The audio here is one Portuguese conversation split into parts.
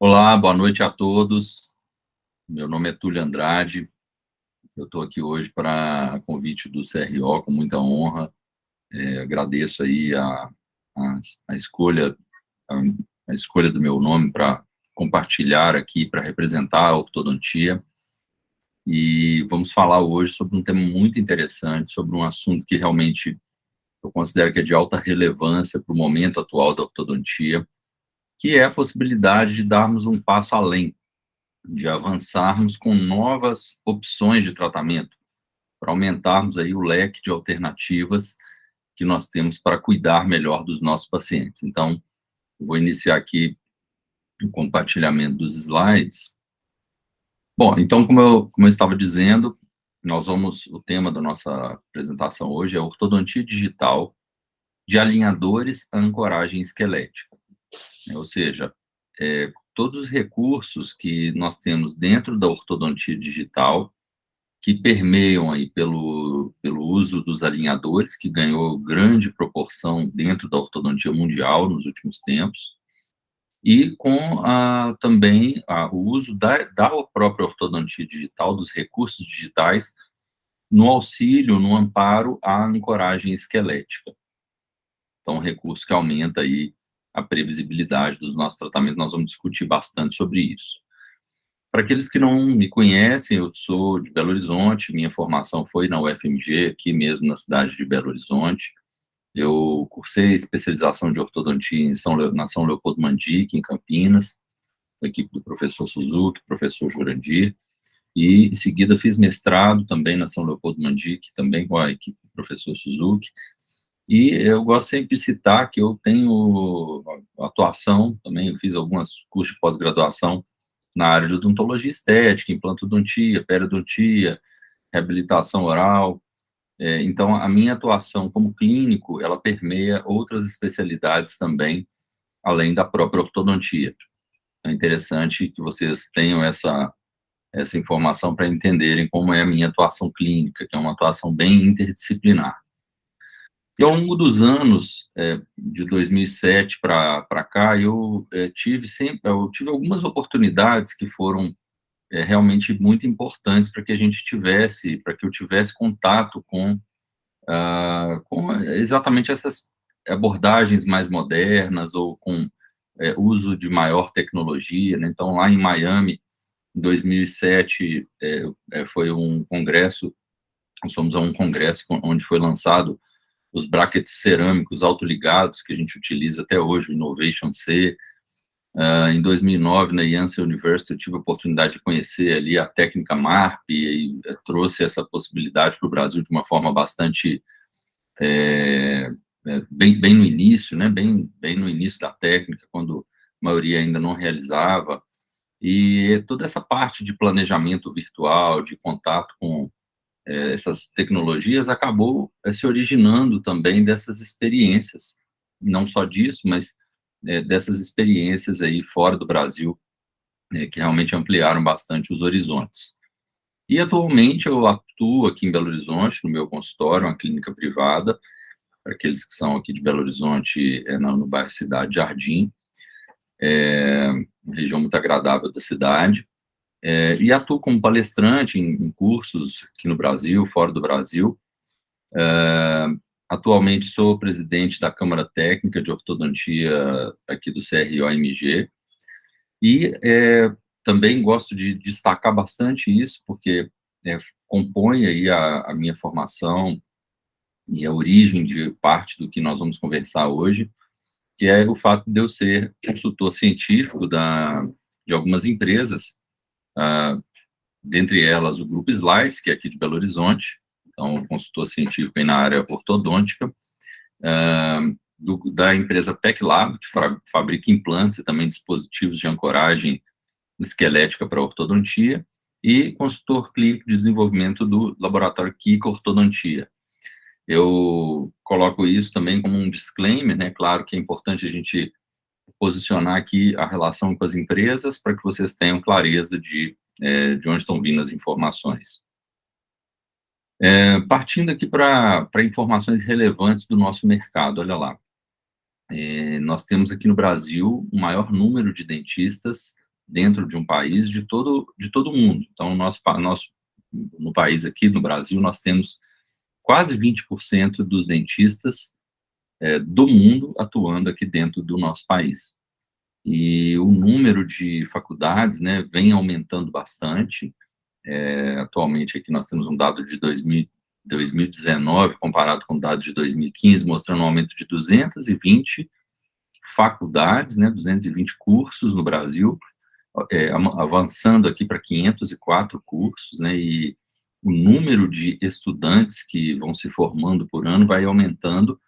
Olá, boa noite a todos. Meu nome é Túlio Andrade. Eu estou aqui hoje para convite do CRO, com muita honra. Agradeço aí a, a escolha a, a escolha do meu nome para compartilhar aqui, para representar a ortodontia. E vamos falar hoje sobre um tema muito interessante, sobre um assunto que realmente eu considero que é de alta relevância para o momento atual da ortodontia, que é a possibilidade de darmos um passo além, de avançarmos com novas opções de tratamento, para aumentarmos aí o leque de alternativas que nós temos para cuidar melhor dos nossos pacientes. Então, eu vou iniciar aqui o compartilhamento dos slides. Bom, então, como eu estava dizendo, o tema da nossa apresentação hoje é ortodontia digital de alinhadores à ancoragem esquelética, né? Ou seja, todos os recursos que nós temos dentro da ortodontia digital que permeiam aí pelo uso dos alinhadores, que ganhou grande proporção dentro da ortodontia mundial nos últimos tempos, e com também o uso da própria ortodontia digital, dos recursos digitais, no auxílio, no amparo à ancoragem esquelética. Então, um recurso que aumenta aí a previsibilidade dos nossos tratamentos, nós vamos discutir bastante sobre isso. Para aqueles que não me conhecem, eu sou de Belo Horizonte, minha formação foi na UFMG, aqui mesmo na cidade de Belo Horizonte. Eu cursei especialização de ortodontia na São Leopoldo Mandic, em Campinas, com a equipe do professor Suzuki, professor Jurandir, e em seguida fiz mestrado também na São Leopoldo Mandic, também com a equipe do professor Suzuki. E eu gosto sempre de citar que eu tenho atuação também, eu fiz alguns cursos de pós-graduação na área de odontologia estética, implantodontia, periodontia, reabilitação oral. Então, a minha atuação como clínico, ela permeia outras especialidades também, além da própria ortodontia. É interessante que vocês tenham essa informação para entenderem como é a minha atuação clínica, que é uma atuação bem interdisciplinar. E ao longo dos anos, de 2007 para cá, eu tive algumas oportunidades que foram realmente muito importantes para que eu tivesse contato com exatamente essas abordagens mais modernas ou com uso de maior tecnologia, né? Então, lá em Miami, em 2007, foi um congresso, nós fomos a um congresso onde foi lançado os brackets cerâmicos autoligados, que a gente utiliza até hoje, o Innovation C. Em 2009, na Yonsei University, eu tive a oportunidade de conhecer ali a técnica MARP e trouxe essa possibilidade para o Brasil de uma forma bastante bem no início, né, bem no início da técnica, quando a maioria ainda não realizava, e toda essa parte de planejamento virtual, de contato com essas tecnologias, acabou se originando também dessas experiências, não só disso, mas dessas experiências aí fora do Brasil, que realmente ampliaram bastante os horizontes. E atualmente eu atuo aqui em Belo Horizonte, no meu consultório, uma clínica privada, para aqueles que são aqui de Belo Horizonte, no bairro Cidade Jardim, uma região muito agradável da cidade, e atuo como palestrante em cursos aqui no Brasil, fora do Brasil. Atualmente sou presidente da Câmara Técnica de Ortodontia aqui do CRO-MG, e também gosto de destacar bastante isso, porque compõe aí a minha formação e a origem de parte do que nós vamos conversar hoje, que é o fato de eu ser consultor científico de algumas empresas, dentre elas o Grupo Slides, que é aqui de Belo Horizonte, então consultor científico aí na área ortodôntica, da empresa PecLab, que fabrica implantes e também dispositivos de ancoragem esquelética para ortodontia, e consultor clínico de desenvolvimento do laboratório Kika Ortodontia. Eu coloco isso também como um disclaimer, né? Claro que é importante a gente posicionar aqui a relação com as empresas para que vocês tenham clareza de onde estão vindo as informações. Partindo aqui para informações relevantes do nosso mercado, olha lá. Nós temos aqui no Brasil o maior número de dentistas dentro de um país de todo mundo. Então, no país aqui, no Brasil, nós temos quase 20% dos dentistas do mundo atuando aqui dentro do nosso país. E o número de faculdades, né, vem aumentando bastante. Atualmente aqui nós temos um dado de 2019 comparado com o dado de 2015, mostrando um aumento de 220 faculdades, né, 220 cursos no Brasil, avançando aqui para 504 cursos, né, e o número de estudantes que vão se formando por ano vai aumentando,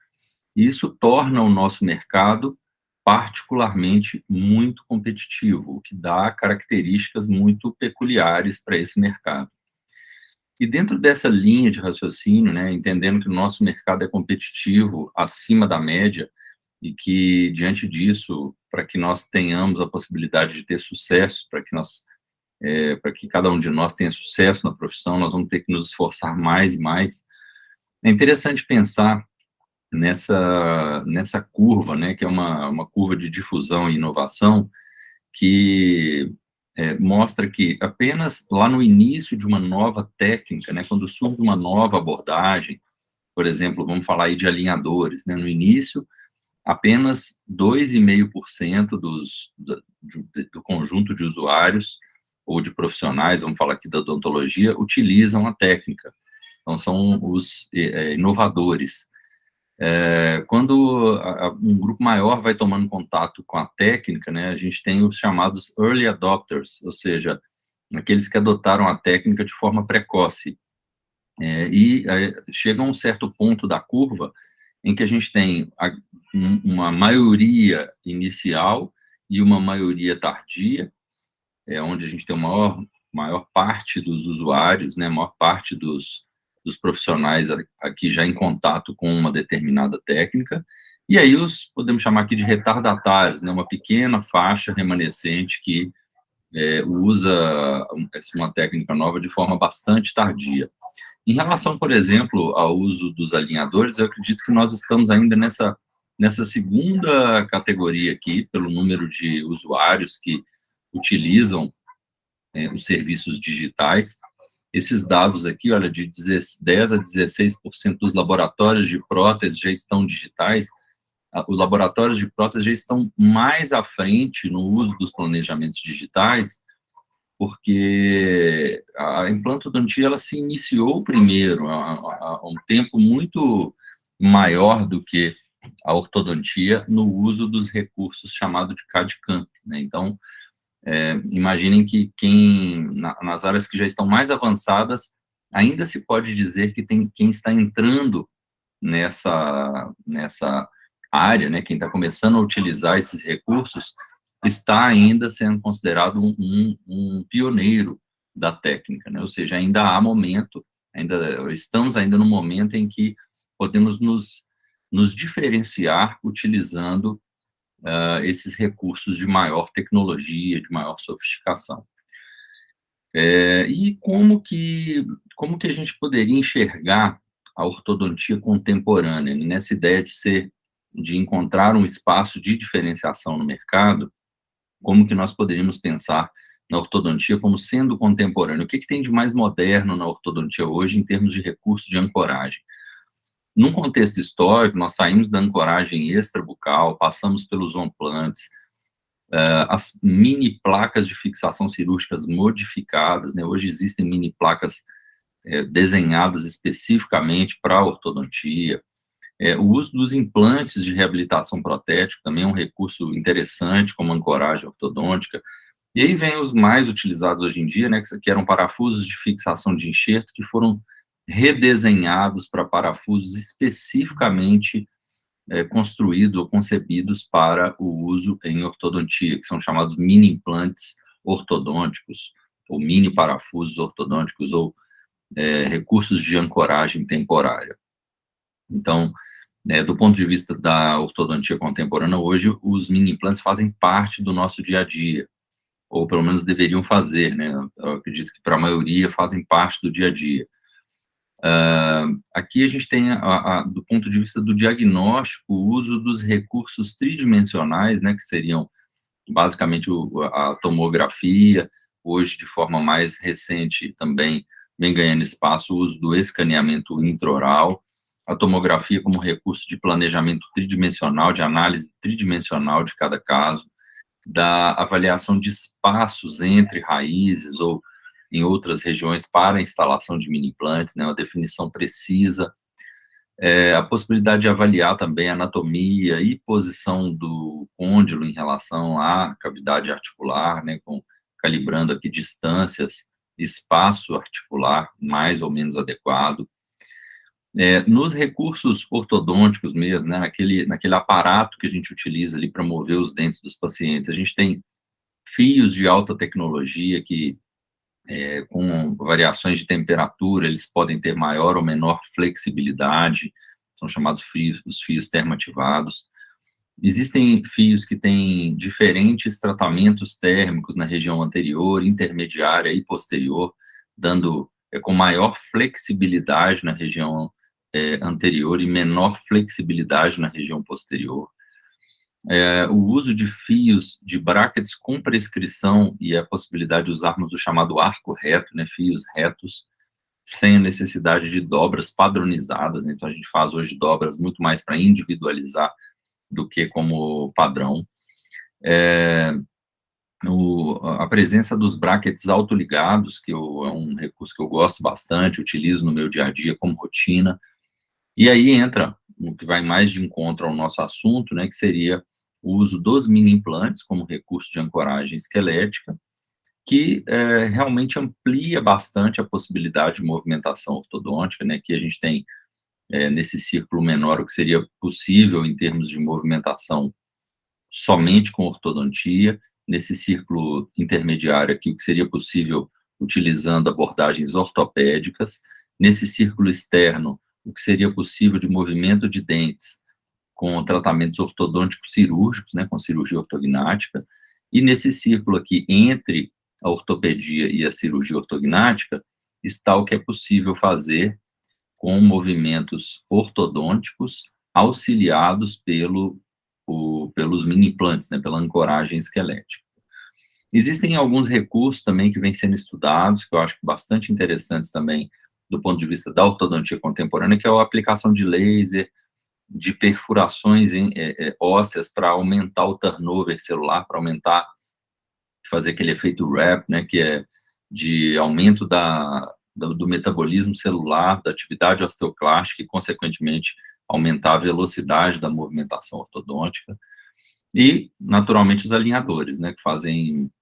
e isso torna o nosso mercado particularmente muito competitivo, o que dá características muito peculiares para esse mercado. E dentro dessa linha de raciocínio, né, entendendo que o nosso mercado é competitivo acima da média e que, diante disso, para que nós tenhamos a possibilidade de ter sucesso, para que cada um de nós tenha sucesso na profissão, nós vamos ter que nos esforçar mais e mais. É interessante pensar nessa curva, né, que é uma curva de difusão e inovação, que mostra que apenas lá no início de uma nova técnica, né, quando surge uma nova abordagem, por exemplo, vamos falar aí de alinhadores, né, no início, apenas 2,5% do conjunto de usuários ou de profissionais, vamos falar aqui da odontologia, utilizam a técnica. Então, são os inovadores. Quando um grupo maior vai tomando contato com a técnica, né, a gente tem os chamados early adopters, ou seja, aqueles que adotaram a técnica de forma precoce. Chega a um certo ponto da curva em que a gente tem uma maioria inicial e uma maioria tardia, onde a gente tem maior parte dos usuários, né, maior parte dos profissionais aqui já em contato com uma determinada técnica, e aí podemos chamar aqui de retardatários, né, uma pequena faixa remanescente que usa uma técnica nova de forma bastante tardia. Em relação, por exemplo, ao uso dos alinhadores, eu acredito que nós estamos ainda nessa segunda categoria aqui, pelo número de usuários que utilizam os serviços digitais. Esses dados aqui, olha, de 10 a 16% dos laboratórios de prótese já estão digitais. Os laboratórios de prótese já estão mais à frente no uso dos planejamentos digitais, porque a implantodontia ela se iniciou primeiro, há um tempo muito maior do que a ortodontia, no uso dos recursos chamados de CAD/CAM, né? Então, imaginem que nas áreas que já estão mais avançadas, ainda se pode dizer que tem quem está entrando nessa área, né, quem está começando a utilizar esses recursos, está ainda sendo considerado um pioneiro da técnica, né? Ou seja, ainda há momento, estamos ainda no momento em que podemos nos diferenciar utilizando esses recursos de maior tecnologia, de maior sofisticação. E como que a gente poderia enxergar a ortodontia contemporânea, né? Nessa ideia de encontrar um espaço de diferenciação no mercado? Como que nós poderíamos pensar na ortodontia como sendo contemporânea? O que tem de mais moderno na ortodontia hoje em termos de recurso de ancoragem? Num contexto histórico, nós saímos da ancoragem extrabucal, passamos pelos implantes, as mini placas de fixação cirúrgicas modificadas, né? Hoje existem mini placas desenhadas especificamente para a ortodontia. O uso dos implantes de reabilitação protética também é um recurso interessante, como ancoragem ortodôntica. E aí vem os mais utilizados hoje em dia, né, que eram parafusos de fixação de enxerto, que foram redesenhados para parafusos especificamente construídos ou concebidos para o uso em ortodontia, que são chamados mini implantes ortodônticos, ou mini parafusos ortodônticos, ou recursos de ancoragem temporária. Então, do ponto de vista da ortodontia contemporânea, hoje os mini implantes fazem parte do nosso dia a dia, ou pelo menos deveriam fazer, né? Eu acredito que para a maioria fazem parte do dia a dia. Aqui a gente tem, do ponto de vista do diagnóstico, o uso dos recursos tridimensionais, né, que seriam basicamente a tomografia, hoje de forma mais recente também vem ganhando espaço o uso do escaneamento intraoral, a tomografia como recurso de planejamento tridimensional, de análise tridimensional de cada caso, da avaliação de espaços entre raízes ou em outras regiões para a instalação de mini implantes, né, uma definição precisa, a possibilidade de avaliar também a anatomia e posição do côndilo em relação à cavidade articular, né, calibrando aqui distâncias, espaço articular mais ou menos adequado. Nos recursos ortodônticos mesmo, né, naquele aparato que a gente utiliza ali para mover os dentes dos pacientes, a gente tem fios de alta tecnologia que, com variações de temperatura, eles podem ter maior ou menor flexibilidade, são chamados os fios termoativados. Existem fios que têm diferentes tratamentos térmicos na região anterior, intermediária e posterior, dando com maior flexibilidade na região anterior e menor flexibilidade na região posterior. O uso de fios de brackets com prescrição e a possibilidade de usarmos o chamado arco reto, né, fios retos, sem a necessidade de dobras padronizadas, né, então a gente faz hoje dobras muito mais para individualizar do que como padrão. A presença dos brackets autoligados, é um recurso que eu gosto bastante, utilizo no meu dia a dia como rotina, e aí entra o que vai mais de encontro ao nosso assunto, né, que seria o uso dos mini implantes como recurso de ancoragem esquelética, que realmente amplia bastante a possibilidade de movimentação ortodôntica, né, que a gente tem nesse círculo menor o que seria possível em termos de movimentação somente com ortodontia, nesse círculo intermediário aqui o que seria possível utilizando abordagens ortopédicas, nesse círculo externo o que seria possível de movimento de dentes com tratamentos ortodônticos cirúrgicos, né, com cirurgia ortognática, e nesse círculo aqui entre a ortopedia e a cirurgia ortognática está o que é possível fazer com movimentos ortodônticos auxiliados pelos mini implantes, né, pela ancoragem esquelética. Existem alguns recursos também que vêm sendo estudados, que eu acho bastante interessantes também do ponto de vista da ortodontia contemporânea, que é a aplicação de laser, de perfurações ósseas para aumentar o turnover celular, para aumentar, fazer aquele efeito wrap, né, que é de aumento do metabolismo celular, da atividade osteoclástica e, consequentemente, aumentar a velocidade da movimentação ortodôntica. E, naturalmente, os alinhadores, né, que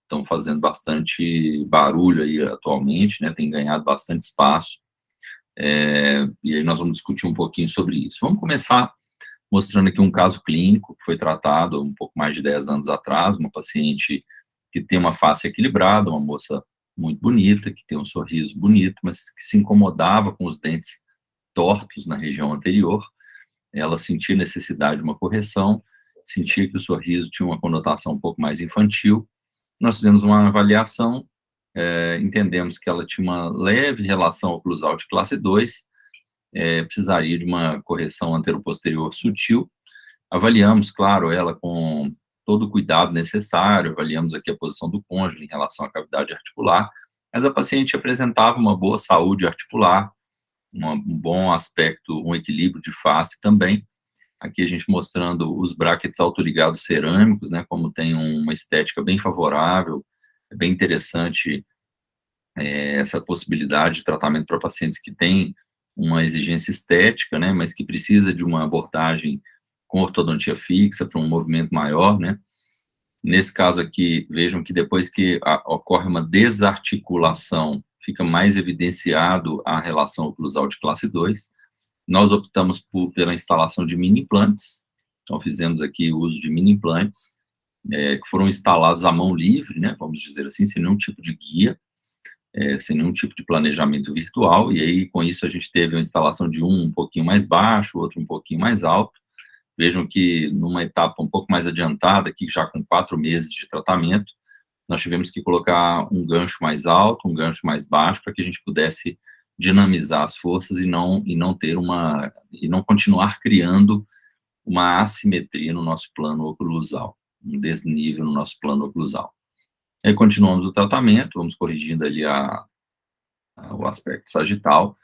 estão fazendo bastante barulho aí atualmente, né, tem ganhado bastante espaço, e aí nós vamos discutir um pouquinho sobre isso. Vamos começar mostrando aqui um caso clínico que foi tratado um pouco mais de 10 anos atrás, uma paciente que tem uma face equilibrada, uma moça muito bonita, que tem um sorriso bonito, mas que se incomodava com os dentes tortos na região anterior. Ela sentia necessidade de uma correção, sentia que o sorriso tinha uma conotação um pouco mais infantil. Nós fizemos uma avaliação, entendemos que ela tinha uma leve relação oclusal de classe 2, precisaria de uma correção anteroposterior sutil. Avaliamos, claro, ela com todo o cuidado necessário, avaliamos aqui a posição do côndilo em relação à cavidade articular, mas a paciente apresentava uma boa saúde articular, um bom aspecto, um equilíbrio de face também. Aqui a gente mostrando os brackets autoligados cerâmicos, né, como tem uma estética bem favorável, é bem interessante essa possibilidade de tratamento para pacientes que têm uma exigência estética, né, mas que precisa de uma abordagem com ortodontia fixa para um movimento maior, né. Nesse caso aqui, vejam que depois que ocorre uma desarticulação, fica mais evidenciado a relação oclusal de classe 2. Nós optamos pela instalação de mini implantes, então fizemos aqui o uso de mini implantes, que foram instalados à mão livre, né, vamos dizer assim, sem nenhum tipo de guia, sem nenhum tipo de planejamento virtual, e aí com isso a gente teve a instalação de um pouquinho mais baixo, outro um pouquinho mais alto. Vejam que numa etapa um pouco mais adiantada, aqui já com 4 meses de tratamento, nós tivemos que colocar um gancho mais alto, um gancho mais baixo, para que a gente pudesse dinamizar as forças e não continuar criando uma assimetria no nosso plano oclusal. um desnível no nosso plano oclusal. Aí continuamos o tratamento, vamos corrigindo ali o aspecto sagital.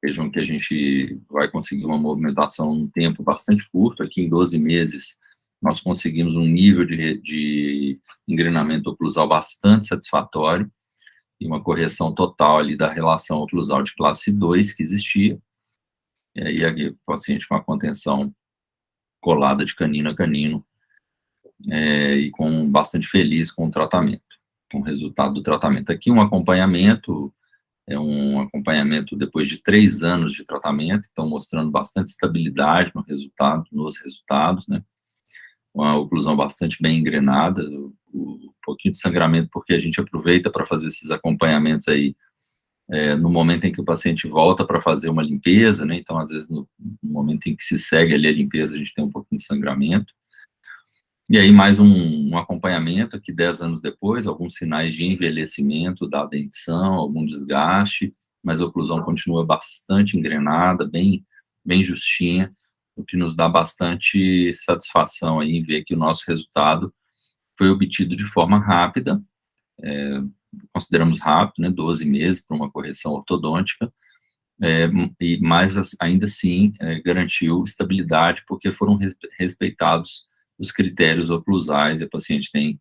Vejam que a gente vai conseguir uma movimentação em um tempo bastante curto. Aqui em 12 meses, nós conseguimos um nível de engrenamento oclusal bastante satisfatório e uma correção total ali da relação oclusal de classe 2 que existia. E aí, o paciente com a contenção colada de canino a canino, e bastante feliz com o tratamento, com o resultado do tratamento. Aqui um acompanhamento, um acompanhamento depois de 3 anos de tratamento, então mostrando bastante estabilidade nos resultados, né? Uma oclusão bastante bem engrenada, um pouquinho de sangramento, porque a gente aproveita para fazer esses acompanhamentos aí, no momento em que o paciente volta para fazer uma limpeza, né? Então, às vezes, no momento em que se segue ali a limpeza, a gente tem um pouquinho de sangramento. E aí, mais um acompanhamento aqui 10 anos depois, alguns sinais de envelhecimento da dentição, algum desgaste, mas a oclusão continua bastante engrenada, bem justinha, o que nos dá bastante satisfação aí em ver que o nosso resultado foi obtido de forma rápida, consideramos rápido, né, 12 meses para uma correção ortodôntica, mas ainda assim garantiu estabilidade, porque foram respeitados os critérios oclusais, e a paciente tem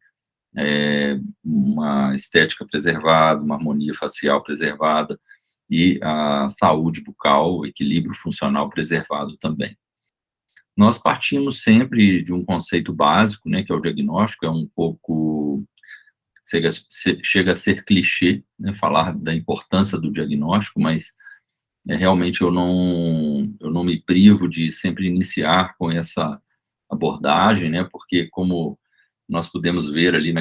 uma estética preservada, uma harmonia facial preservada, e a saúde bucal, o equilíbrio funcional preservado também. Nós partimos sempre de um conceito básico, né, que é o diagnóstico, é um pouco, chega a ser clichê, né, falar da importância do diagnóstico, mas realmente eu não me privo de sempre iniciar com essa abordagem, né, porque como nós podemos ver ali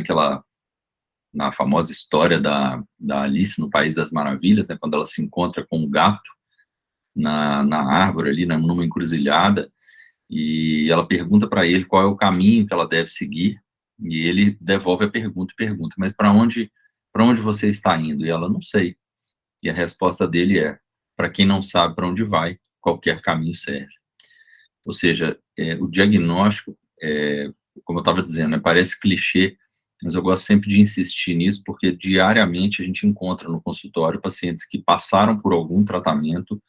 na famosa história da Alice no País das Maravilhas, né, quando ela se encontra com um gato na árvore ali, numa encruzilhada, e ela pergunta para ele qual é o caminho que ela deve seguir, e ele devolve a pergunta e pergunta, mas para onde você está indo? E ela, não sei. E a resposta dele é, para quem não sabe para onde vai, qualquer caminho serve. Ou seja, o diagnóstico, como eu estava dizendo, né, parece clichê, mas eu gosto sempre de insistir nisso, porque diariamente a gente encontra no consultório pacientes que passaram por algum tratamento,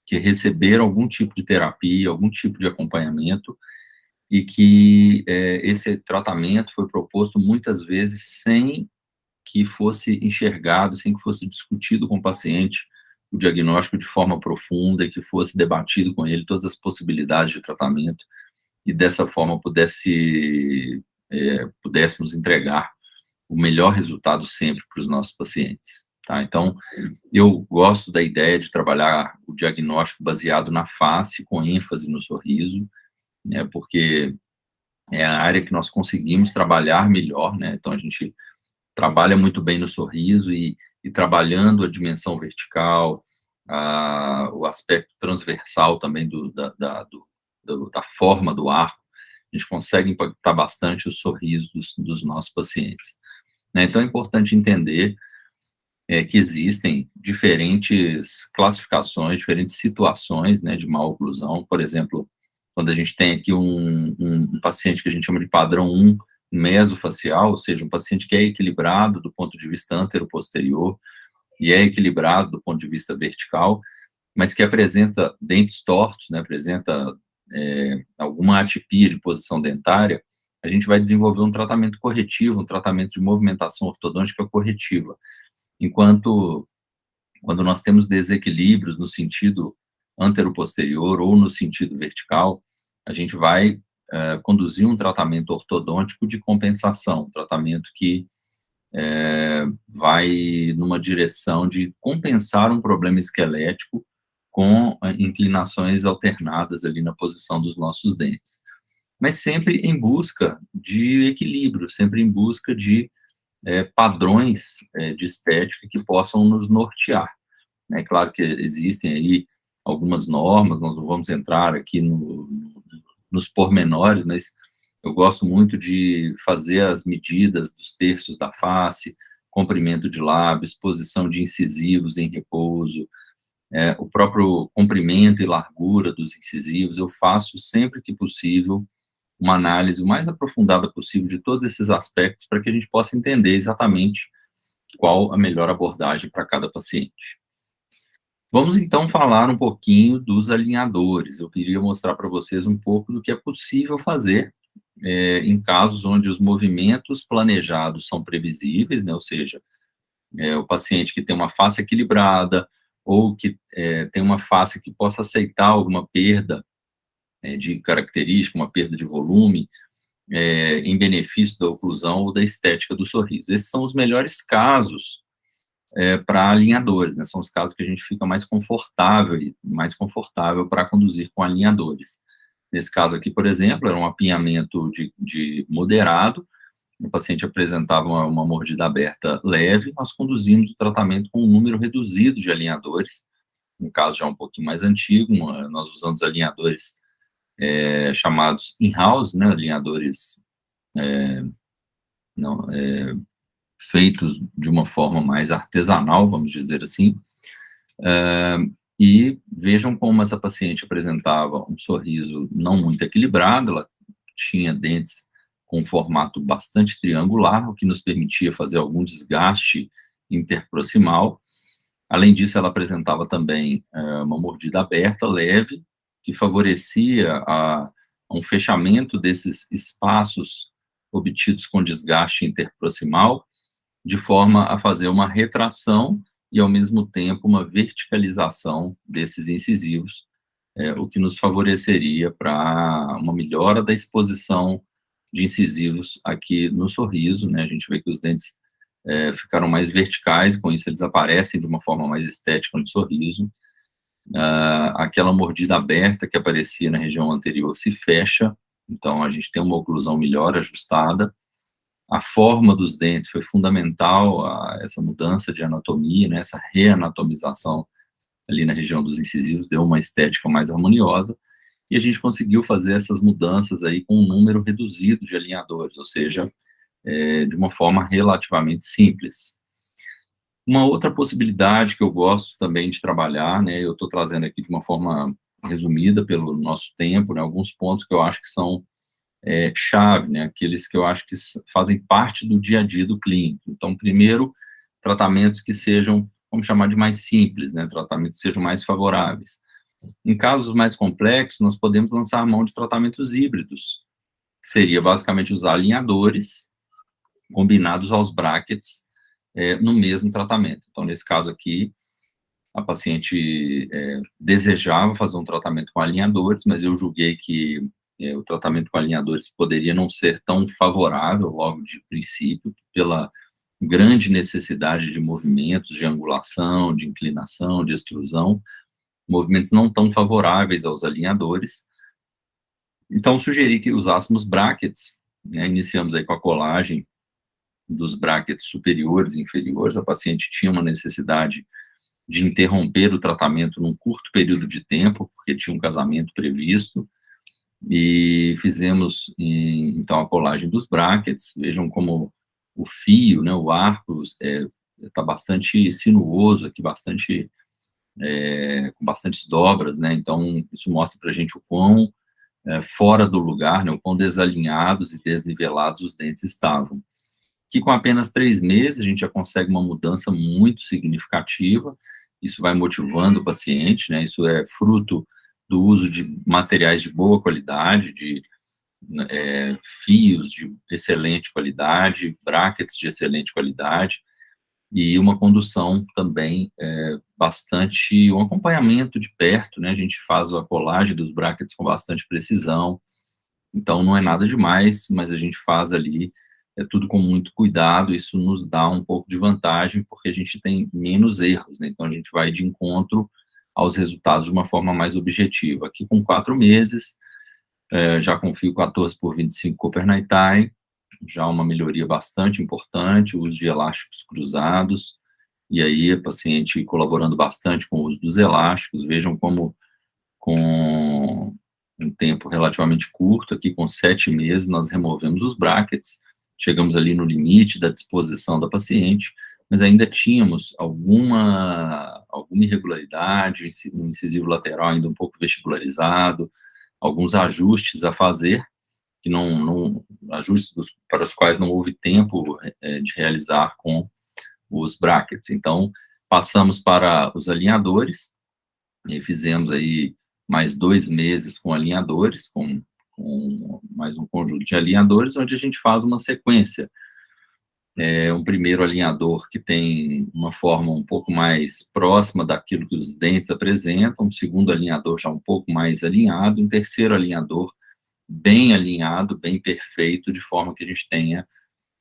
que receberam algum tipo de terapia, algum tipo de acompanhamento, e que esse tratamento foi proposto muitas vezes sem que fosse enxergado, sem que fosse discutido com o paciente o diagnóstico de forma profunda, e que fosse debatido com ele todas as possibilidades de tratamento, e dessa forma pudéssemos entregar o melhor resultado sempre para os nossos pacientes, tá? Então, eu gosto da ideia de trabalhar o diagnóstico baseado na face, com ênfase no sorriso, né, porque é a área que nós conseguimos trabalhar melhor, né, então a gente trabalha muito bem no sorriso, e trabalhando a dimensão vertical, o aspecto transversal também da forma do arco, a gente consegue impactar bastante o sorriso dos nossos pacientes, né? Então é importante entender que existem diferentes classificações, diferentes situações, né, de má oclusão. Por exemplo, quando a gente tem aqui um paciente que a gente chama de padrão 1, mesofacial, ou seja, um paciente que é equilibrado do ponto de vista antero-posterior e é equilibrado do ponto de vista vertical, mas que apresenta dentes tortos, né, apresenta alguma atipia de posição dentária, a gente vai desenvolver um tratamento corretivo, um tratamento de movimentação ortodôntica corretiva. Enquanto, quando nós temos desequilíbrios no sentido antero-posterior ou no sentido vertical, a gente vai conduzir um tratamento ortodôntico de compensação, um tratamento que vai numa direção de compensar um problema esquelético com inclinações alternadas ali na posição dos nossos dentes. Mas sempre em busca de equilíbrio, sempre em busca de padrões de estética que possam nos nortear. É claro que existem aí algumas normas, nós não vamos entrar aqui nos pormenores, mas eu gosto muito de fazer as medidas dos terços da face, comprimento de lábios, posição de incisivos em repouso, o próprio comprimento e largura dos incisivos, eu faço sempre que possível uma análise o mais aprofundada possível de todos esses aspectos para que a gente possa entender exatamente qual a melhor abordagem para cada paciente. Vamos então falar um pouquinho dos alinhadores. Eu queria mostrar para vocês um pouco do que é possível fazer em casos onde os movimentos planejados são previsíveis, né? Ou seja, o paciente que tem uma face equilibrada ou que tem uma face que possa aceitar alguma perda de característica, uma perda de volume, em benefício da oclusão ou da estética do sorriso. Esses são os melhores casos para alinhadores, né? São os casos que a gente fica mais confortável para conduzir com alinhadores. Nesse caso aqui, por exemplo, era um apinhamento de moderado, o paciente apresentava uma mordida aberta leve, nós conduzimos o tratamento com um número reduzido de alinhadores, um caso já um pouquinho mais antigo, nós usamos alinhadores chamados in-house, né, alinhadores não, feitos de uma forma mais artesanal, vamos dizer assim, e vejam como essa paciente apresentava um sorriso não muito equilibrado, ela tinha dentes com um formato bastante triangular, o que nos permitia fazer algum desgaste interproximal. Além disso, ela apresentava também uma mordida aberta, leve, que favorecia um fechamento desses espaços obtidos com desgaste interproximal, de forma a fazer uma retração e, ao mesmo tempo, uma verticalização desses incisivos, o que nos favoreceria para uma melhora da exposição de incisivos aqui no sorriso, né? A gente vê que os dentes ficaram mais verticais, com isso eles aparecem de uma forma mais estética no sorriso. Aquela mordida aberta que aparecia na região anterior se fecha, então a gente tem uma oclusão melhor ajustada. A forma dos dentes foi fundamental, essa mudança de anatomia, né, essa reanatomização ali na região dos incisivos deu uma estética mais harmoniosa, e a gente conseguiu fazer essas mudanças aí com um número reduzido de alinhadores, ou seja, de uma forma relativamente simples. Uma outra possibilidade que eu gosto também de trabalhar, né, eu estou trazendo aqui de uma forma resumida pelo nosso tempo, né, alguns pontos que eu acho que são chave, né, aqueles que eu acho que fazem parte do dia a dia do clínico. Então, primeiro, tratamentos que sejam, vamos chamar de mais simples, né, tratamentos que sejam mais favoráveis. Em casos mais complexos, nós podemos lançar mão de tratamentos híbridos, que seria basicamente usar alinhadores combinados aos brackets no mesmo tratamento. Então, nesse caso aqui, a paciente desejava fazer um tratamento com alinhadores, mas eu julguei que o tratamento com alinhadores poderia não ser tão favorável logo de princípio, pela grande necessidade de movimentos, de angulação, de inclinação, de extrusão, movimentos não tão favoráveis aos alinhadores. Então, sugeri que usássemos brackets, né? Iniciamos aí com a colagem dos brackets superiores e inferiores. A paciente tinha uma necessidade de interromper o tratamento num curto período de tempo, porque tinha um casamento previsto, e fizemos, então, a colagem dos brackets. Vejam como o fio, né, o arco, está bastante sinuoso aqui, com bastantes dobras, né, então isso mostra para a gente o quão fora do lugar, né, o quão desalinhados e desnivelados os dentes estavam. Que com apenas 3 meses a gente já consegue uma mudança muito significativa, isso vai motivando o paciente, né, isso é fruto do uso de materiais de boa qualidade, de fios de excelente qualidade, brackets de excelente qualidade, e uma condução também um acompanhamento de perto, né, a gente faz a colagem dos brackets com bastante precisão, então não é nada demais, mas a gente faz ali tudo com muito cuidado. Isso nos dá um pouco de vantagem, porque a gente tem menos erros, né? Então a gente vai de encontro aos resultados de uma forma mais objetiva. Aqui com 4 meses, já com fio 14 por 25 Copernitai, já uma melhoria bastante importante, o uso de elásticos cruzados, e aí a paciente colaborando bastante com o uso dos elásticos. Vejam como com um tempo relativamente curto, aqui com 7 meses, nós removemos os brackets, chegamos ali no limite da disposição da paciente, mas ainda tínhamos alguma irregularidade, um incisivo lateral ainda um pouco vestibularizado, alguns ajustes a fazer, que ajustes para os quais não houve tempo de realizar com os brackets. Então, passamos para os alinhadores, e fizemos aí mais 2 meses com alinhadores, com mais um conjunto de alinhadores, onde a gente faz uma sequência. Um primeiro alinhador que tem uma forma um pouco mais próxima daquilo que os dentes apresentam, um segundo alinhador já um pouco mais alinhado, um terceiro alinhador bem alinhado, bem perfeito, de forma que a gente tenha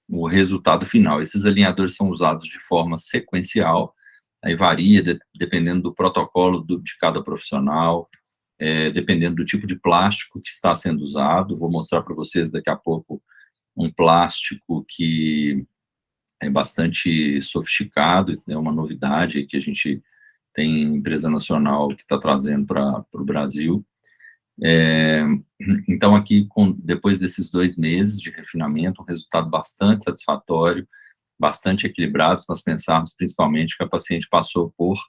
o resultado final. Esses alinhadores são usados de forma sequencial, aí varia dependendo do protocolo de cada profissional, dependendo do tipo de plástico que está sendo usado. Vou mostrar para vocês daqui a pouco um plástico que é bastante sofisticado, é uma novidade que a gente tem empresa nacional que está trazendo para o Brasil. Então, aqui, depois desses 2 meses de refinamento, um resultado bastante satisfatório, bastante equilibrado, se nós pensarmos principalmente que a paciente passou por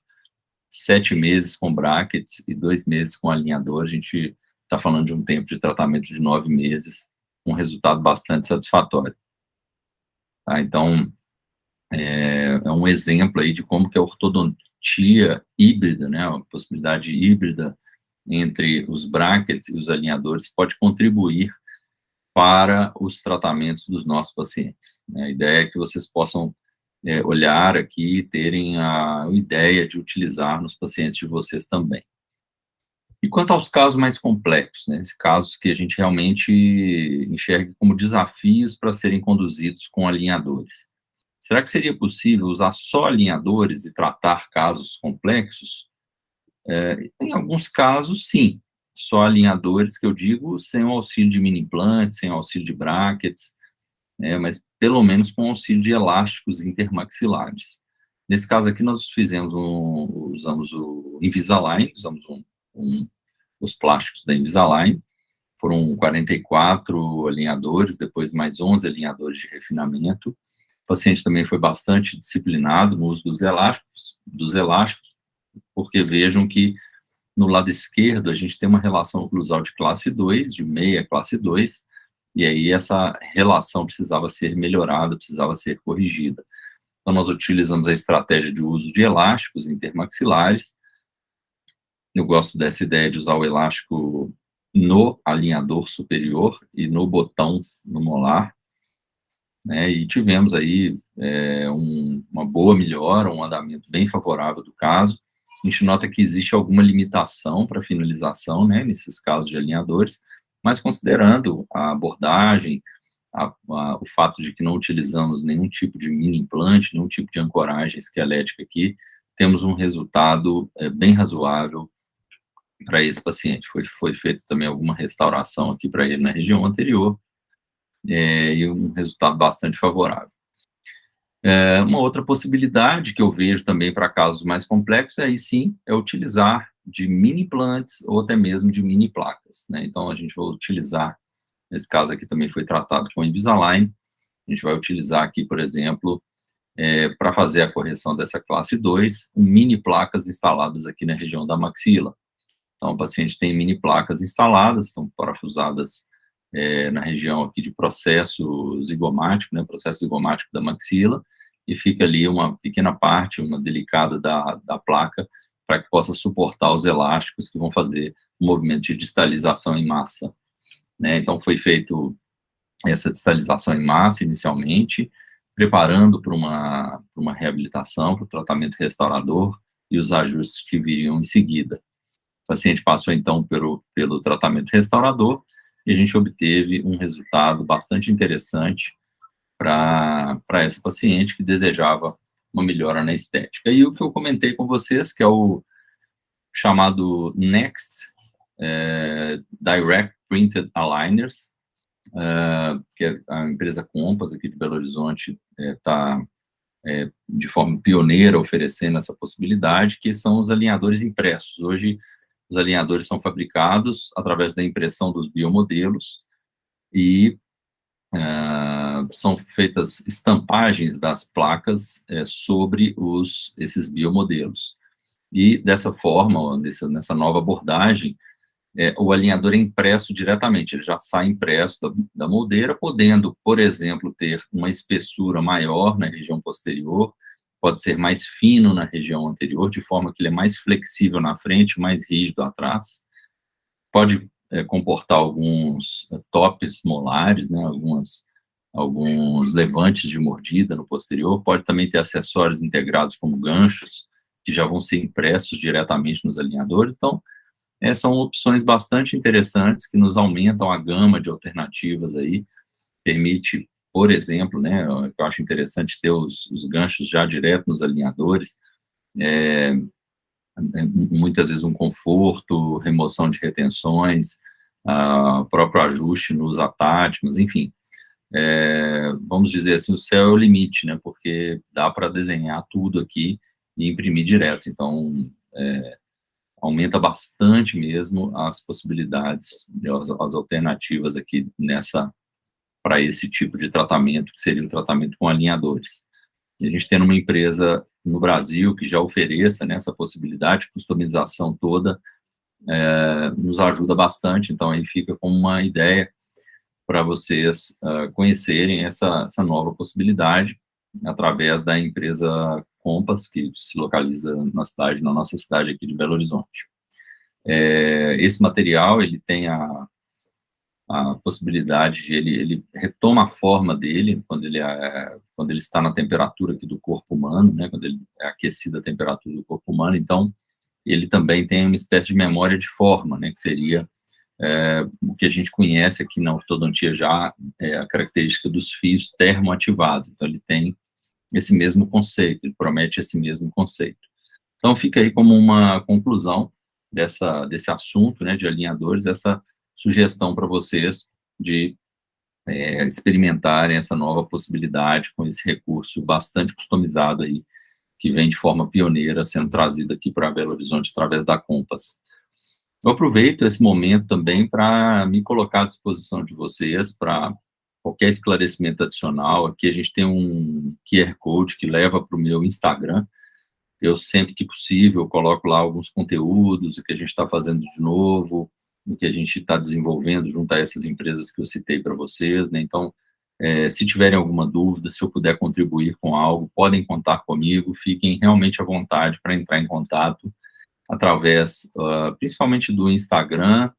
7 meses com brackets e 2 meses com alinhador, a gente está falando de um tempo de tratamento de 9 meses, um resultado bastante satisfatório. Tá? Então, é um exemplo aí de como que a ortodontia híbrida, né, a possibilidade híbrida entre os brackets e os alinhadores pode contribuir para os tratamentos dos nossos pacientes. A ideia é que vocês possam olhar aqui e terem a ideia de utilizar nos pacientes de vocês também. E quanto aos casos mais complexos, né, esses casos que a gente realmente enxerga como desafios para serem conduzidos com alinhadores. Será que seria possível usar só alinhadores e tratar casos complexos? Em alguns casos, sim. Só alinhadores, que eu digo, sem o auxílio de mini implantes, sem o auxílio de brackets, mas pelo menos com o auxílio de elásticos intermaxilares. Nesse caso aqui, nós usamos o Invisalign, usamos os plásticos da Invisalign, foram 44 alinhadores, depois mais 11 alinhadores de refinamento. O paciente também foi bastante disciplinado no uso dos elásticos, porque vejam que no lado esquerdo a gente tem uma relação oclusal de classe 2, de meia classe 2, e aí essa relação precisava ser melhorada, precisava ser corrigida. Então nós utilizamos a estratégia de uso de elásticos intermaxilares. Eu gosto dessa ideia de usar o elástico no alinhador superior e no botão no molar, né, e tivemos aí uma boa melhora, um andamento bem favorável do caso. A gente nota que existe alguma limitação para finalização, né, nesses casos de alinhadores, mas considerando a abordagem, o fato de que não utilizamos nenhum tipo de mini implante, nenhum tipo de ancoragem esquelética aqui, temos um resultado bem razoável para esse paciente. Foi feita também alguma restauração aqui para ele na região anterior, e um resultado bastante favorável. Uma outra possibilidade que eu vejo também para casos mais complexos, aí sim, é utilizar de mini implantes ou até mesmo de mini placas, né? Então, a gente vai utilizar, nesse caso aqui também foi tratado com Invisalign, a gente vai utilizar aqui, por exemplo, para fazer a correção dessa classe 2, mini placas instaladas aqui na região da maxila. Então, o paciente tem mini placas instaladas, são parafusadas na região aqui de processo zigomático, né, processo zigomático da maxila, e fica ali uma pequena parte, uma delicada da placa, para que possa suportar os elásticos que vão fazer o movimento de distalização em massa, né? Então, foi feito essa distalização em massa inicialmente, preparando para uma reabilitação, para o tratamento restaurador e os ajustes que viriam em seguida. O paciente passou, então, pelo tratamento restaurador, e a gente obteve um resultado bastante interessante para essa paciente que desejava uma melhora na estética. E o que eu comentei com vocês, que é o chamado Next Direct Printed Aligners, que é a empresa Compass, aqui de Belo Horizonte, está de forma pioneira oferecendo essa possibilidade, que são os alinhadores impressos. Hoje, os alinhadores são fabricados através da impressão dos biomodelos e são feitas estampagens das placas sobre esses biomodelos. E dessa forma, nessa nova abordagem, o alinhador é impresso diretamente, ele já sai impresso da moldeira, podendo, por exemplo, ter uma espessura maior na região posterior, pode ser mais fino na região anterior, de forma que ele é mais flexível na frente, mais rígido atrás. Pode comportar alguns topes molares, né, alguns levantes de mordida no posterior, pode também ter acessórios integrados como ganchos, que já vão ser impressos diretamente nos alinhadores. Então, são opções bastante interessantes que nos aumentam a gama de alternativas aí, permite, por exemplo, né, eu acho interessante ter os ganchos já direto nos alinhadores, muitas vezes um conforto, remoção de retenções, próprio ajuste nos attachments, enfim, vamos dizer assim, o céu é o limite, né, porque dá para desenhar tudo aqui e imprimir direto, então, aumenta bastante mesmo as possibilidades, as alternativas aqui para esse tipo de tratamento, que seria o tratamento com alinhadores. E a gente tendo uma empresa no Brasil que já ofereça, né, essa possibilidade, customização toda, nos ajuda bastante, então aí fica como uma ideia para vocês conhecerem essa nova possibilidade, através da empresa Compass, que se localiza na nossa cidade aqui de Belo Horizonte. Esse material, ele tem a possibilidade de ele retoma a forma dele quando ele está na temperatura aqui do corpo humano, né, quando ele é aquecido a temperatura do corpo humano, então ele também tem uma espécie de memória de forma, né, que seria o que a gente conhece aqui na ortodontia já, a característica dos fios termoativados, então ele tem esse mesmo conceito, ele promete esse mesmo conceito. Então fica aí como uma conclusão desse assunto, né, de alinhadores, essa sugestão para vocês de experimentarem essa nova possibilidade com esse recurso bastante customizado aí, que vem de forma pioneira sendo trazido aqui para Belo Horizonte através da Compass. Eu aproveito esse momento também para me colocar à disposição de vocês para qualquer esclarecimento adicional. Aqui a gente tem um QR Code que leva para o meu Instagram. Eu, sempre que possível, coloco lá alguns conteúdos, o que a gente está fazendo de novo, o que a gente está desenvolvendo junto a essas empresas que eu citei para vocês, né? Então, se tiverem alguma dúvida, se eu puder contribuir com algo, podem contar comigo, fiquem realmente à vontade para entrar em contato através, principalmente do Instagram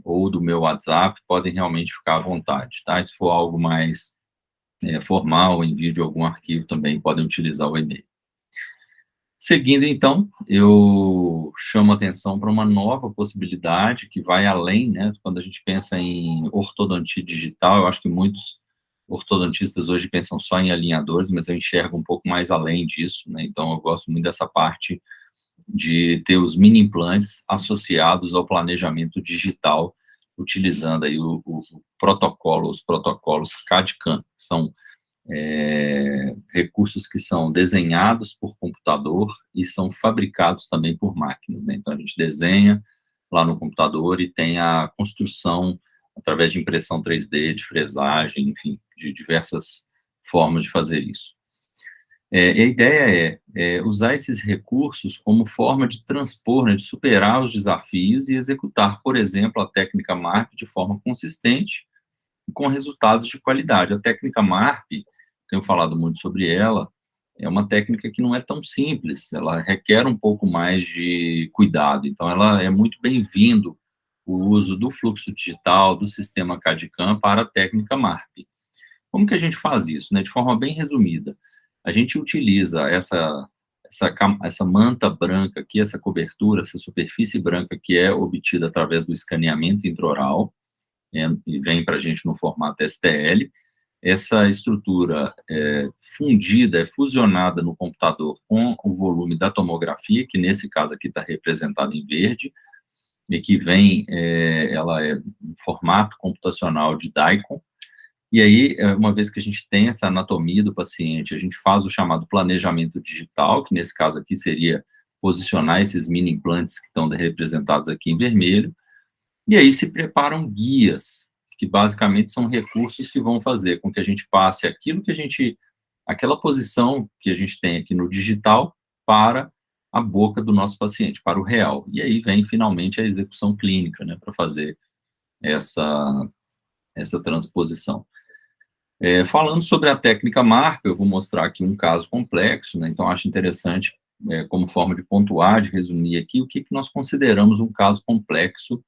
ou do meu WhatsApp, podem realmente ficar à vontade, tá? Se for algo mais formal, envio de algum arquivo também, podem utilizar o e-mail. Seguindo, então, eu chamo a atenção para uma nova possibilidade que vai além, né, quando a gente pensa em ortodontia digital, eu acho que muitos ortodontistas hoje pensam só em alinhadores, mas eu enxergo um pouco mais além disso, né, então eu gosto muito dessa parte de ter os mini implantes associados ao planejamento digital, utilizando aí os protocolos CAD/CAM, que são recursos que são desenhados por computador e são fabricados também por máquinas, né? Então, a gente desenha lá no computador e tem a construção através de impressão 3D, de fresagem, enfim, de diversas formas de fazer isso. A ideia é usar esses recursos como forma de transpor, né, de superar os desafios e executar, por exemplo, a técnica MARP de forma consistente e com resultados de qualidade. A técnica MARP, tenho falado muito sobre ela, é uma técnica que não é tão simples, ela requer um pouco mais de cuidado, então ela é muito bem-vindo o uso do fluxo digital, do sistema CAD/CAM para a técnica MARP. Como que a gente faz isso, né? De forma bem resumida, a gente utiliza essa manta branca aqui, essa cobertura, essa superfície branca que é obtida através do escaneamento intraoral, e vem para a gente no formato STL. Essa estrutura fundida, fusionada no computador com o volume da tomografia, que nesse caso aqui está representado em verde, e que vem, ela é em formato computacional de DICOM, e aí, uma vez que a gente tem essa anatomia do paciente, a gente faz o chamado planejamento digital, que nesse caso aqui seria posicionar esses mini implantes que estão representados aqui em vermelho, e aí se preparam guias, que basicamente são recursos que vão fazer com que a gente passe aquela posição que a gente tem aqui no digital para a boca do nosso paciente, para o real. E aí vem, finalmente, a execução clínica, né, para fazer essa transposição. Falando sobre a técnica MARP, eu vou mostrar aqui um caso complexo, né, então acho interessante, como forma de pontuar, de resumir aqui, o que nós consideramos um caso complexo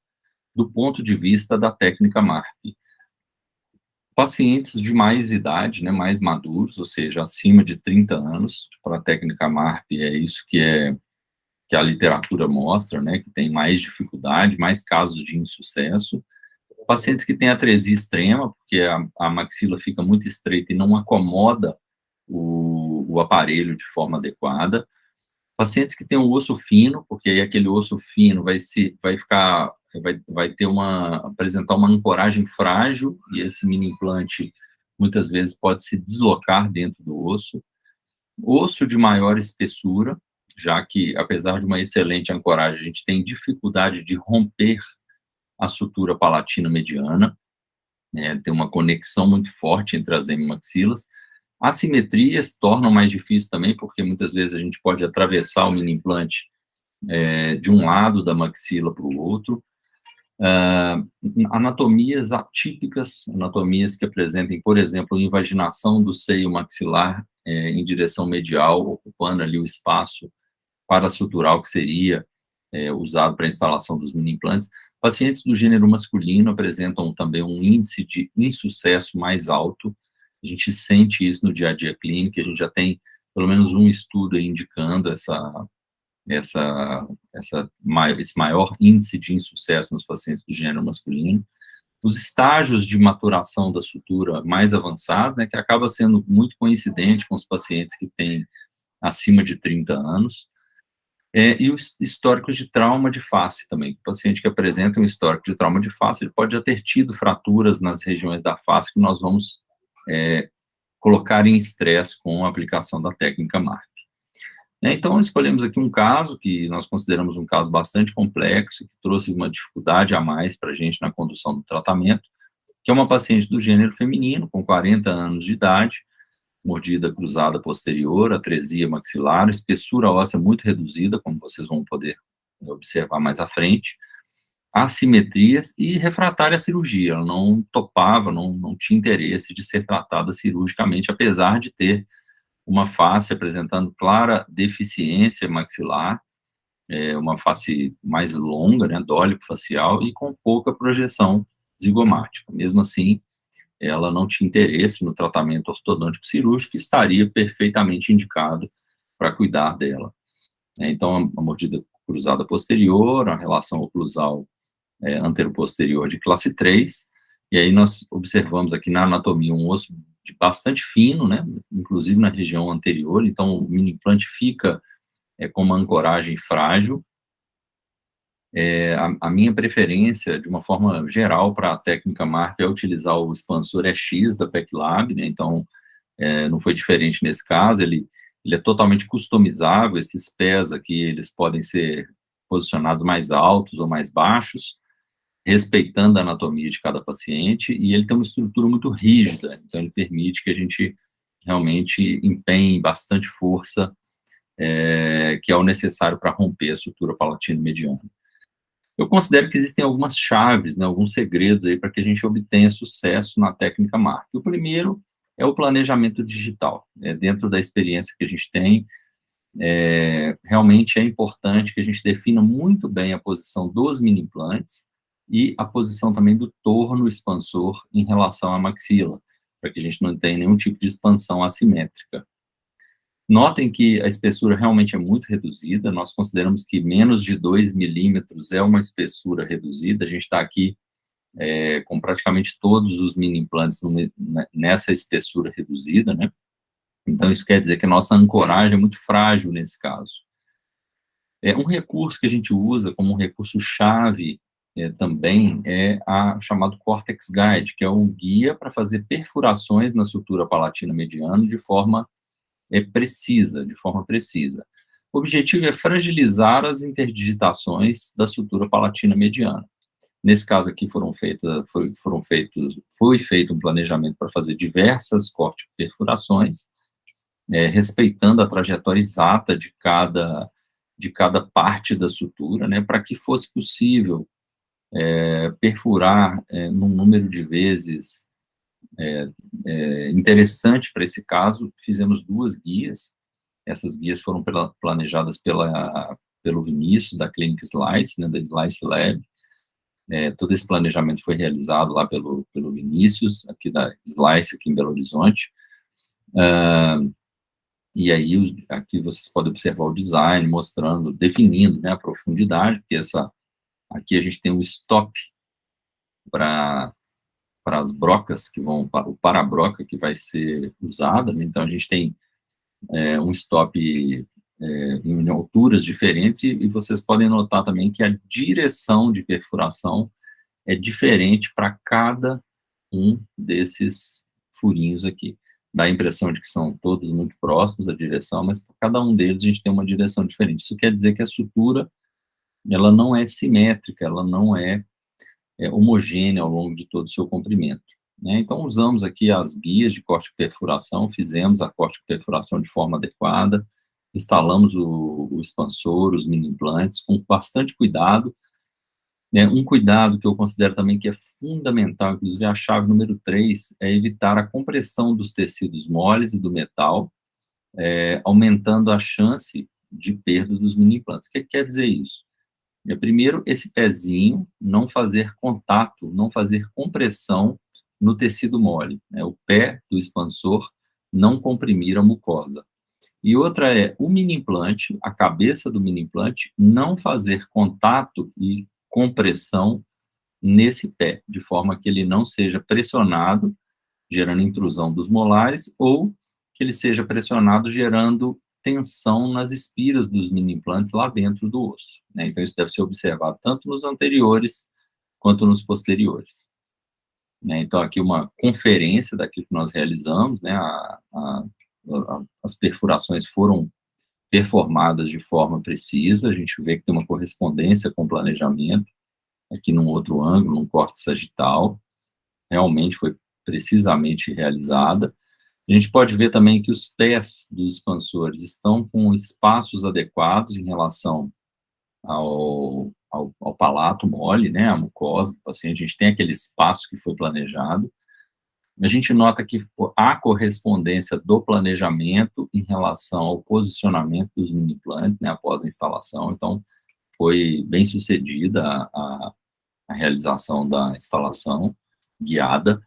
do ponto de vista da técnica MARP. Pacientes de mais idade, né, mais maduros, ou seja, acima de 30 anos, para a técnica MARP é isso que a literatura mostra, né, que tem mais dificuldade, mais casos de insucesso. Pacientes que têm atresia extrema, porque a maxila fica muito estreita e não acomoda o aparelho de forma adequada. Pacientes que têm um osso fino, porque aí aquele osso fino vai apresentar uma ancoragem frágil, e esse mini implante muitas vezes pode se deslocar dentro do osso. Osso de maior espessura, já que, apesar de uma excelente ancoragem, a gente tem dificuldade de romper a sutura palatina mediana, né, tem uma conexão muito forte entre as hemimaxilas. Assimetrias tornam mais difícil também, porque muitas vezes a gente pode atravessar o mini implante de um lado da maxila para o outro. Anatomias atípicas, anatomias que apresentem, por exemplo, invaginação do seio maxilar em direção medial, ocupando ali o espaço parasutural que seria usado para a instalação dos mini implantes. Pacientes do gênero masculino apresentam também um índice de insucesso mais alto. A gente sente isso no dia a dia clínico, a gente já tem pelo menos um estudo aí indicando esse maior índice de insucesso nos pacientes do gênero masculino. Os estágios de maturação da sutura mais avançados, né, que acaba sendo muito coincidente com os pacientes que têm acima de 30 anos. E os históricos de trauma de face também. O paciente que apresenta um histórico de trauma de face, ele pode já ter tido fraturas nas regiões da face que nós vamos colocar em estresse com a aplicação da técnica MARP. Então, escolhemos aqui um caso que nós consideramos um caso bastante complexo, que trouxe uma dificuldade a mais para a gente na condução do tratamento, que é uma paciente do gênero feminino, com 40 anos de idade, mordida cruzada posterior, atresia maxilar, espessura óssea muito reduzida, como vocês vão poder observar mais à frente, assimetrias e refratária à cirurgia. Ela não topava, não tinha interesse de ser tratada cirurgicamente, apesar de ter uma face apresentando clara deficiência maxilar, uma face mais longa, né, dólico-facial, e com pouca projeção zigomática. Mesmo assim, ela não tinha interesse no tratamento ortodôntico cirúrgico, que estaria perfeitamente indicado para cuidar dela. Então, a mordida cruzada posterior, a relação oclusal anteroposterior de classe 3, e aí nós observamos aqui na anatomia um osso bastante fino, né, inclusive na região anterior, então o mini implante fica com uma ancoragem frágil. A minha preferência, de uma forma geral, para a técnica MARP é utilizar o expansor EX da PECLAB, né, então não foi diferente nesse caso, ele é totalmente customizável, esses pés aqui, eles podem ser posicionados mais altos ou mais baixos, respeitando a anatomia de cada paciente, e ele tem uma estrutura muito rígida, então ele permite que a gente realmente empenhe bastante força, que é o necessário para romper a sutura palatina mediana. Eu considero que existem algumas chaves, né, alguns segredos aí para que a gente obtenha sucesso na técnica MARP. O primeiro é o planejamento digital. Dentro da experiência que a gente tem, realmente é importante que a gente defina muito bem a posição dos mini implantes e a posição também do torno expansor em relação à maxila, para que a gente não tenha nenhum tipo de expansão assimétrica. Notem que a espessura realmente é muito reduzida, nós consideramos que menos de 2 milímetros é uma espessura reduzida, a gente está aqui com praticamente todos os mini implantes nessa espessura reduzida, né? Então, isso quer dizer que a nossa ancoragem é muito frágil nesse caso. Um recurso que a gente usa como um recurso-chave também é chamado Cortex Guide, que é um guia para fazer perfurações na sutura palatina mediana de forma precisa. O objetivo é fragilizar as interdigitações da sutura palatina mediana. Nesse caso aqui foi feito um planejamento para fazer diversas corte-perfurações, respeitando a trajetória exata de cada de cada parte da sutura, né, para que fosse possível perfurar num número de vezes interessante para esse caso. Fizemos 2 guias, essas guias foram planejadas pelo Vinícius, da Clinic Slice, né, da Slice Lab. Todo esse planejamento foi realizado lá pelo Vinícius, aqui da Slice, aqui em Belo Horizonte. E aí, aqui vocês podem observar o design, mostrando, definindo, né, a profundidade, porque aqui a gente tem um stop para as brocas que vão, para o para-broca que vai ser usada, né? Então a gente tem um stop em alturas diferentes, e vocês podem notar também que a direção de perfuração é diferente para cada um desses furinhos aqui. Dá a impressão de que são todos muito próximos a direção, mas para cada um deles a gente tem uma direção diferente. Isso quer dizer que a sutura, ela não é simétrica, ela não é homogênea ao longo de todo o seu comprimento, né? Então, usamos aqui as guias de corte e perfuração, fizemos a corte e perfuração de forma adequada, instalamos o expansor, os mini implantes, com bastante cuidado, né? Um cuidado que eu considero também que é fundamental, inclusive a chave número 3, é evitar a compressão dos tecidos moles e do metal, aumentando a chance de perda dos mini implantes. O que quer dizer isso? Primeiro, esse pezinho não fazer contato, não fazer compressão no tecido mole, né? O pé do expansor não comprimir a mucosa. E outra é o mini implante, a cabeça do mini implante, não fazer contato e compressão nesse pé, de forma que ele não seja pressionado, gerando intrusão dos molares, ou que ele seja pressionado, gerando tensão nas espiras dos mini implantes lá dentro do osso, né? Então, isso deve ser observado tanto nos anteriores quanto nos posteriores, né? Então, aqui uma conferência daquilo que nós realizamos, né? As perfurações foram performadas de forma precisa, a gente vê que tem uma correspondência com o planejamento, aqui num outro ângulo, num corte sagital, realmente foi precisamente realizada. A gente pode ver também que os pés dos expansores estão com espaços adequados em relação ao palato mole, né, a mucosa do paciente. A gente tem aquele espaço que foi planejado. A gente nota que há correspondência do planejamento em relação ao posicionamento dos mini implantes, né, após a instalação. Então, foi bem sucedida a realização da instalação guiada.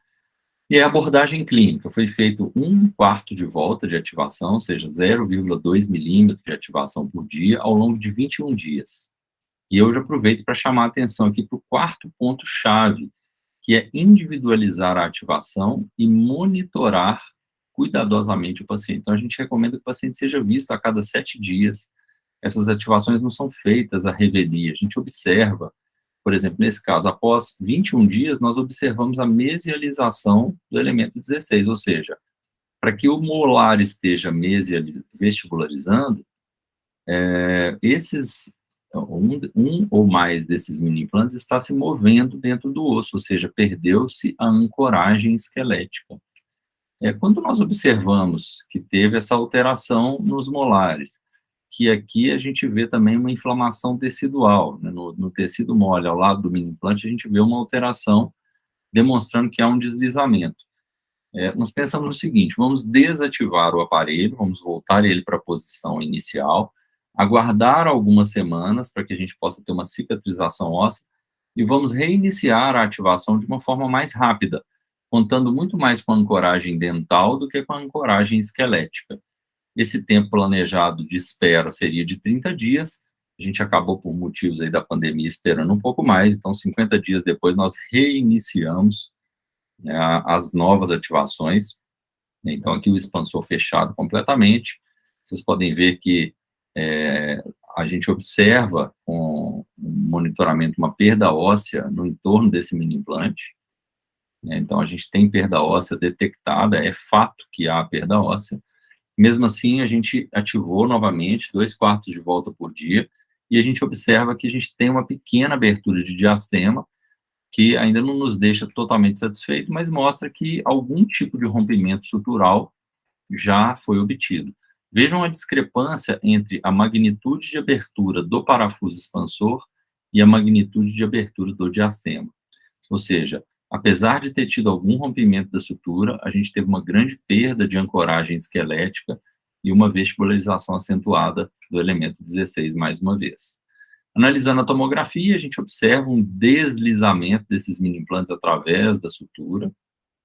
E a abordagem clínica, foi feito 1/4 de volta de ativação, ou seja, 0,2 milímetros de ativação por dia, ao longo de 21 dias. E eu já aproveito para chamar a atenção aqui para o quarto ponto-chave, que é individualizar a ativação e monitorar cuidadosamente o paciente. Então, a gente recomenda que o paciente seja visto a cada 7 dias. Essas ativações não são feitas à revelia, a gente observa. Por exemplo, nesse caso, após 21 dias, nós observamos a mesialização do elemento 16, ou seja, para que o molar esteja vestibularizando, um ou mais desses mini implantes está se movendo dentro do osso, ou seja, perdeu-se a ancoragem esquelética. Quando nós observamos que teve essa alteração nos molares, que aqui a gente vê também uma inflamação tecidual, né? No tecido mole, ao lado do mini implante, a gente vê uma alteração, demonstrando que há um deslizamento. Nós pensamos no seguinte: vamos desativar o aparelho, vamos voltar ele para a posição inicial, aguardar algumas semanas para que a gente possa ter uma cicatrização óssea, e vamos reiniciar a ativação de uma forma mais rápida, contando muito mais com a ancoragem dental do que com a ancoragem esquelética. Esse tempo planejado de espera seria de 30 dias, a gente acabou, por motivos aí da pandemia, esperando um pouco mais, então 50 dias depois nós reiniciamos, né, as novas ativações. Então aqui o expansor fechado completamente, vocês podem ver que a gente observa com o monitoramento uma perda óssea no entorno desse mini implante, né? Então a gente tem perda óssea detectada, é fato que há perda óssea. Mesmo assim, a gente ativou novamente 2/4 de volta por dia, e a gente observa que a gente tem uma pequena abertura de diastema, que ainda não nos deixa totalmente satisfeito, mas mostra que algum tipo de rompimento sutural já foi obtido. Vejam a discrepância entre a magnitude de abertura do parafuso expansor e a magnitude de abertura do diastema. Ou seja, apesar de ter tido algum rompimento da sutura, a gente teve uma grande perda de ancoragem esquelética e uma vestibularização acentuada do elemento 16 mais uma vez. Analisando a tomografia, a gente observa um deslizamento desses mini implantes através da sutura,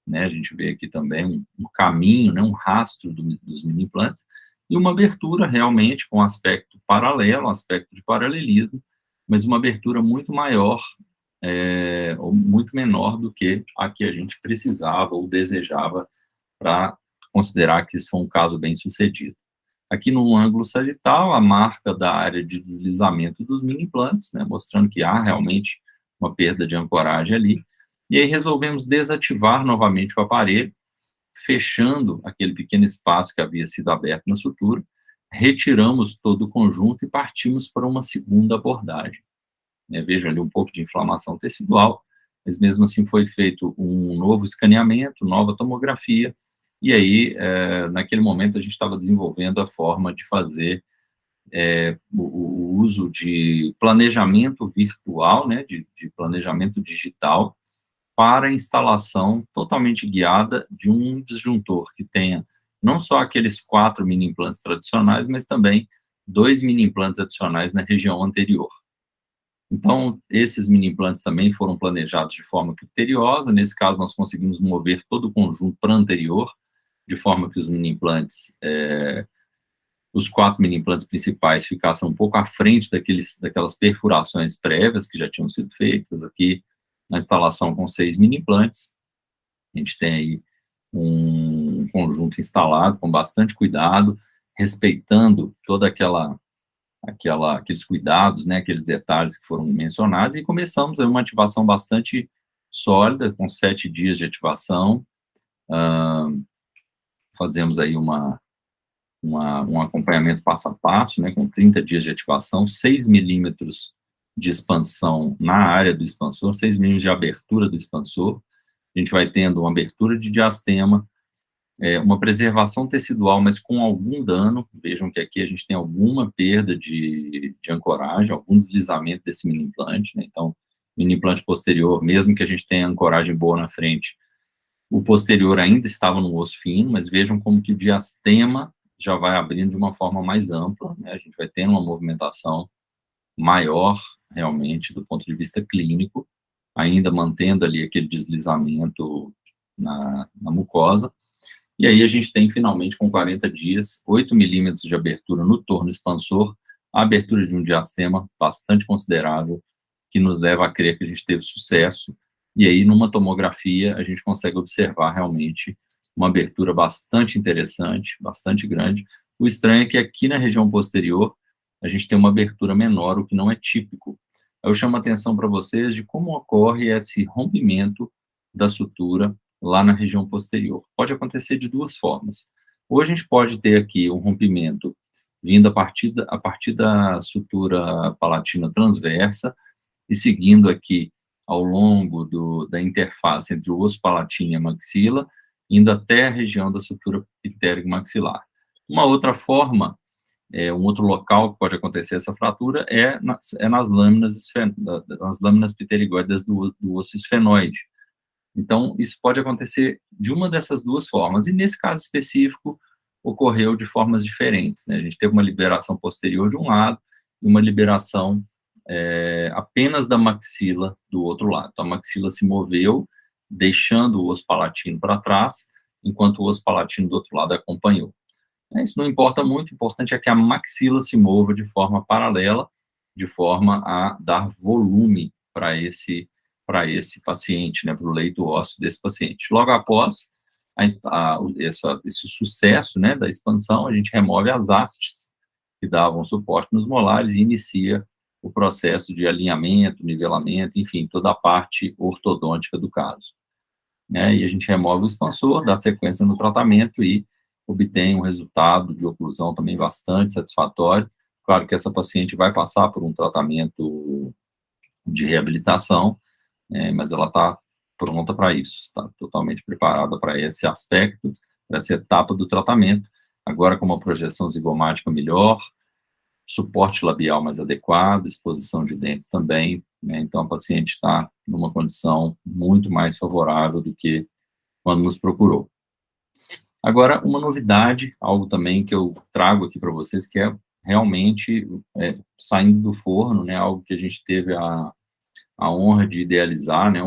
né? A gente vê aqui também um caminho, né? Um rastro dos mini implantes, e uma abertura realmente com aspecto paralelo, um aspecto de paralelismo, mas uma abertura muito maior, ou muito menor do que a que a gente precisava ou desejava para considerar que isso foi um caso bem sucedido. Aqui no ângulo sagital, a marca da área de deslizamento dos mini implantes, né, mostrando que há realmente uma perda de ancoragem ali. E aí resolvemos desativar novamente o aparelho, fechando aquele pequeno espaço que havia sido aberto na sutura, retiramos todo o conjunto e partimos para uma segunda abordagem. Vejo ali um pouco de inflamação tecidual, mas mesmo assim foi feito um novo escaneamento, nova tomografia, e aí, naquele momento, a gente estava desenvolvendo a forma de fazer o uso de planejamento virtual, né, de planejamento digital, para a instalação totalmente guiada de um disjuntor que tenha não só aqueles 4 mini implantes tradicionais, mas também 2 mini implantes adicionais na região anterior. Então, esses mini implantes também foram planejados de forma criteriosa. Nesse caso, nós conseguimos mover todo o conjunto para anterior, de forma que os mini implantes, os 4 mini implantes principais ficassem um pouco à frente daquelas perfurações prévias que já tinham sido feitas. Aqui, na instalação com 6 mini implantes, a gente tem aí um conjunto instalado com bastante cuidado, respeitando toda aqueles cuidados, né, aqueles detalhes que foram mencionados, e começamos aí uma ativação bastante sólida, com 7 dias de ativação. Fazemos aí um acompanhamento passo a passo, né, com 30 dias de ativação, 6 milímetros de expansão na área do expansor, 6 milímetros de abertura do expansor. A gente vai tendo uma abertura de diastema, uma preservação tecidual, mas com algum dano. Vejam que aqui a gente tem alguma perda de ancoragem, algum deslizamento desse mini implante, né? Então, mini implante posterior, mesmo que a gente tenha ancoragem boa na frente, o posterior ainda estava no osso fino, mas vejam como que o diastema já vai abrindo de uma forma mais ampla, né? A gente vai tendo uma movimentação maior, realmente, do ponto de vista clínico, ainda mantendo ali aquele deslizamento na mucosa. E aí a gente tem, finalmente, com 40 dias, 8 milímetros de abertura no torno expansor, a abertura de um diastema bastante considerável, que nos leva a crer que a gente teve sucesso. E aí, numa tomografia, a gente consegue observar realmente uma abertura bastante interessante, bastante grande. O estranho é que aqui na região posterior, a gente tem uma abertura menor, o que não é típico. Eu chamo a atenção para vocês de como ocorre esse rompimento da sutura lá na região posterior. Pode acontecer de duas formas. Ou a gente pode ter aqui um rompimento vindo a partir da sutura palatina transversa e seguindo aqui ao longo da interface entre o osso palatino e a maxila, indo até a região da sutura pitérico-maxilar. Uma outra forma, um outro local que pode acontecer essa fratura é nas lâminas pterigóides do osso esfenoide. Então, isso pode acontecer de uma dessas duas formas, e nesse caso específico, ocorreu de formas diferentes, né? A gente teve uma liberação posterior de um lado e uma liberação apenas da maxila do outro lado. Então, a maxila se moveu, deixando o osso palatino para trás, enquanto o osso palatino do outro lado acompanhou. Isso não importa muito, o importante é que a maxila se mova de forma paralela, de forma a dar volume para esse paciente, né, para o leito ósseo desse paciente. Logo após esse sucesso, né, da expansão, a gente remove as hastes que davam suporte nos molares e inicia o processo de alinhamento, nivelamento, enfim, toda a parte ortodôntica do caso. E a gente remove o expansor, dá sequência no tratamento e obtém um resultado de oclusão também bastante satisfatório. Claro que essa paciente vai passar por um tratamento de reabilitação, mas ela está pronta para isso, está totalmente preparada para esse aspecto, para essa etapa do tratamento. agora com uma projeção zigomática melhor, suporte labial mais adequado, exposição de dentes também, né? Então, a paciente está numa condição muito mais favorável do que quando nos procurou. Agora, uma novidade, algo também que eu trago aqui para vocês, que é realmente saindo do forno, né? Algo que a gente teve a honra de idealizar, né?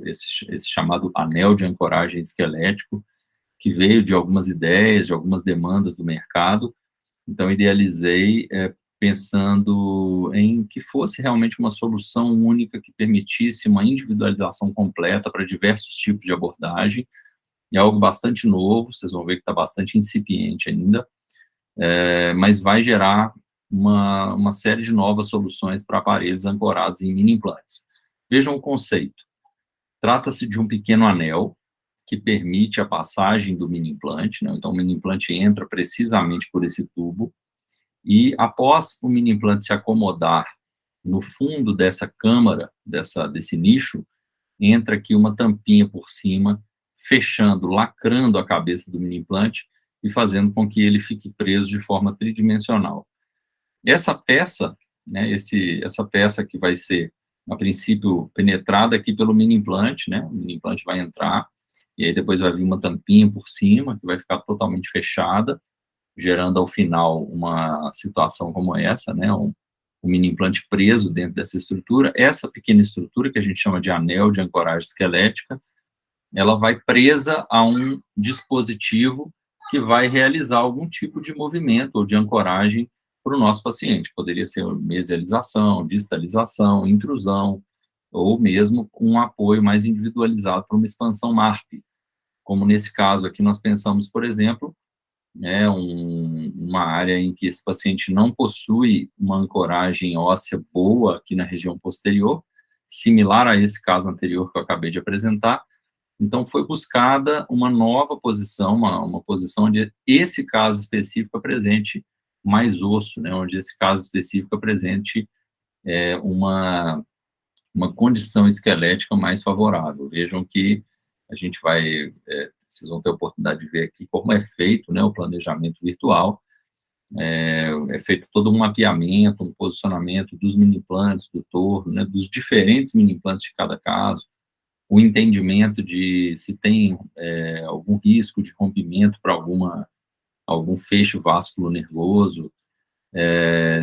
Esse chamado anel de ancoragem esquelético, que veio de algumas ideias, de algumas demandas do mercado. Então, idealizei pensando em que fosse realmente uma solução única que permitisse uma individualização completa para diversos tipos de abordagem. É algo bastante novo, vocês vão ver que está bastante incipiente ainda, mas vai gerar uma série de novas soluções para aparelhos ancorados em mini implantes. Vejam o conceito. Trata-se de um pequeno anel que permite a passagem do mini implante, né? Então, o mini implante entra precisamente por esse tubo, e após o mini implante se acomodar no fundo dessa câmara, desse nicho, entra aqui uma tampinha por cima, fechando, lacrando a cabeça do mini implante e fazendo com que ele fique preso de forma tridimensional. Essa peça, né, essa peça que vai ser, a princípio, penetrada aqui pelo mini implante, né, o mini implante vai entrar, e aí depois vai vir uma tampinha por cima, que vai ficar totalmente fechada, gerando ao final uma situação como essa, né, um mini implante preso dentro dessa estrutura. Essa pequena estrutura, que a gente chama de anel de ancoragem esquelética, ela vai presa a um dispositivo que vai realizar algum tipo de movimento ou de ancoragem para o nosso paciente. Poderia ser mesialização, distalização, intrusão, ou mesmo um apoio mais individualizado para uma expansão MARP. Como nesse caso aqui, nós pensamos, por exemplo, uma área em que esse paciente não possui uma ancoragem óssea boa aqui na região posterior, similar a esse caso anterior que eu acabei de apresentar. Então, foi buscada uma nova posição, uma posição onde esse caso específico apresente mais osso, né, onde esse caso específico apresente uma condição esquelética mais favorável. Vejam que a gente vai, vocês vão ter a oportunidade de ver aqui como é feito, né, o planejamento virtual. É feito todo um mapeamento, um posicionamento dos mini implantes, do torno, né, dos diferentes mini implantes de cada caso, o entendimento de se tem algum risco de rompimento para algum feixe vasculo nervoso,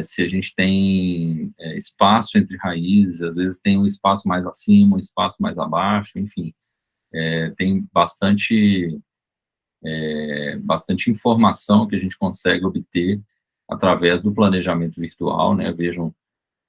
se a gente tem espaço entre raízes, às vezes tem um espaço mais acima, um espaço mais abaixo, enfim, tem bastante informação que a gente consegue obter através do planejamento virtual, né? Vejam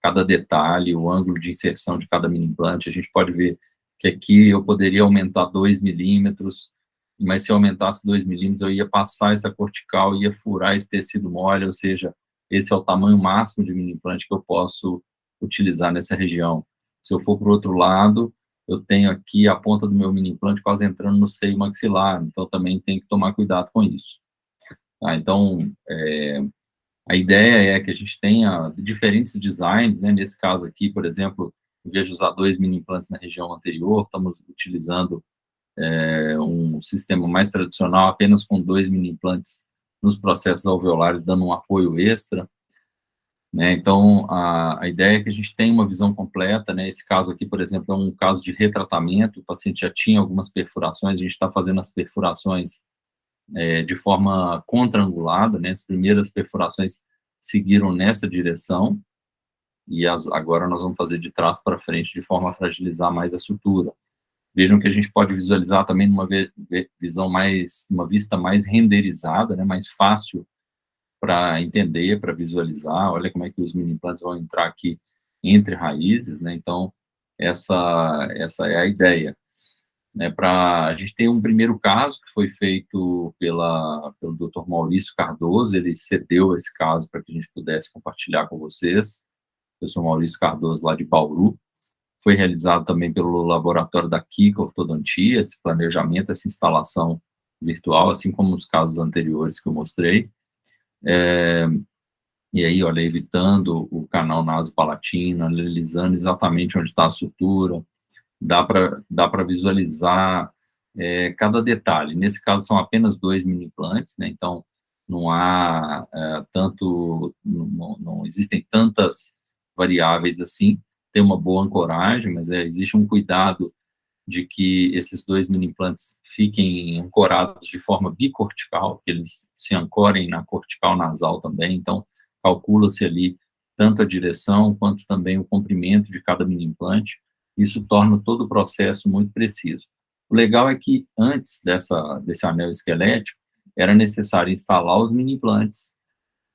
cada detalhe, o ângulo de inserção de cada mini implante. A gente pode ver que aqui eu poderia aumentar 2 milímetros, mas se eu aumentasse 2 milímetros, eu ia passar essa cortical, ia furar esse tecido mole, ou seja, esse é o tamanho máximo de mini implante que eu posso utilizar nessa região. Se eu for para o outro lado, eu tenho aqui a ponta do meu mini implante quase entrando no seio maxilar, então também tem que tomar cuidado com isso. Tá? Então, a ideia é que a gente tenha diferentes designs, né? Nesse caso aqui, por exemplo, em vez de usar 2 mini implantes na região anterior, estamos utilizando um sistema mais tradicional, apenas com 2 mini implantes nos processos alveolares, dando um apoio extra, né? Então, a ideia é que a gente tenha uma visão completa, né? Esse caso aqui, por exemplo, é um caso de retratamento, o paciente já tinha algumas perfurações, a gente está fazendo as perfurações de forma contraangulada, né? As primeiras perfurações seguiram nessa direção, e agora nós vamos fazer de trás para frente, de forma a fragilizar mais a sutura. Vejam que a gente pode visualizar também numa visão uma vista mais renderizada, né? Mais fácil para entender, para visualizar. Olha como é que os mini implantes vão entrar aqui entre raízes, né? Então, essa é a ideia. Né, a gente tem um primeiro caso que foi feito pelo Dr. Maurício Cardoso, ele cedeu esse caso para que a gente pudesse compartilhar com vocês. Eu sou Maurício Cardoso, lá de Bauru. Foi realizado também pelo laboratório da Kika Ortodontia, esse planejamento, essa instalação virtual, assim como os casos anteriores que eu mostrei. E aí, olha, evitando o canal nasopalatino, analisando exatamente onde está a sutura, dá para visualizar cada detalhe. Nesse caso, são apenas 2 mini implantes, né? Então, não há não existem tantas variáveis assim, tem uma boa ancoragem, mas existe um cuidado de que esses dois mini implantes fiquem ancorados de forma bicortical, que eles se ancorem na cortical nasal também, então calcula-se ali tanto a direção quanto também o comprimento de cada mini implante, isso torna todo o processo muito preciso. O legal é que antes desse anel esquelético, era necessário instalar os mini implantes,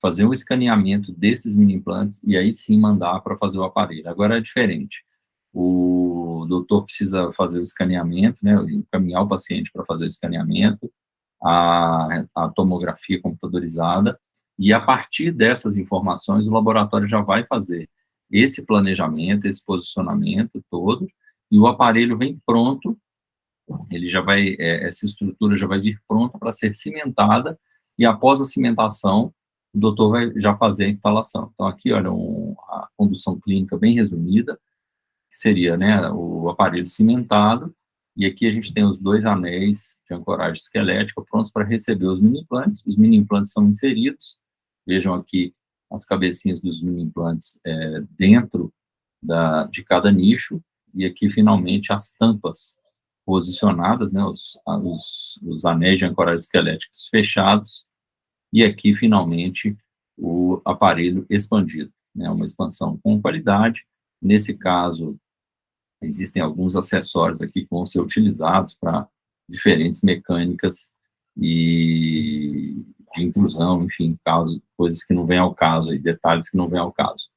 fazer um escaneamento desses mini implantes e aí sim mandar para fazer o aparelho. Agora é diferente. O doutor precisa fazer o escaneamento, né, encaminhar o paciente para fazer o escaneamento, a tomografia computadorizada, e a partir dessas informações o laboratório já vai fazer esse planejamento, esse posicionamento todo, e o aparelho vem pronto, ele já vai, essa estrutura já vai vir pronta para ser cimentada, e após a cimentação, o doutor vai já fazer a instalação. Então aqui, olha, a condução clínica bem resumida, que seria, né, o aparelho cimentado, e aqui a gente tem os dois anéis de ancoragem esquelética prontos para receber os mini-implantes. Os mini-implantes são inseridos, vejam aqui as cabecinhas dos mini-implantes dentro de cada nicho, e aqui finalmente as tampas posicionadas, né, os anéis de ancoragem esqueléticos fechados, e aqui finalmente o aparelho expandido, né, uma expansão com qualidade. Nesse caso, existem alguns acessórios aqui que vão ser utilizados para diferentes mecânicas e de intrusão, enfim, coisas que não vêm ao caso, detalhes que não vêm ao caso.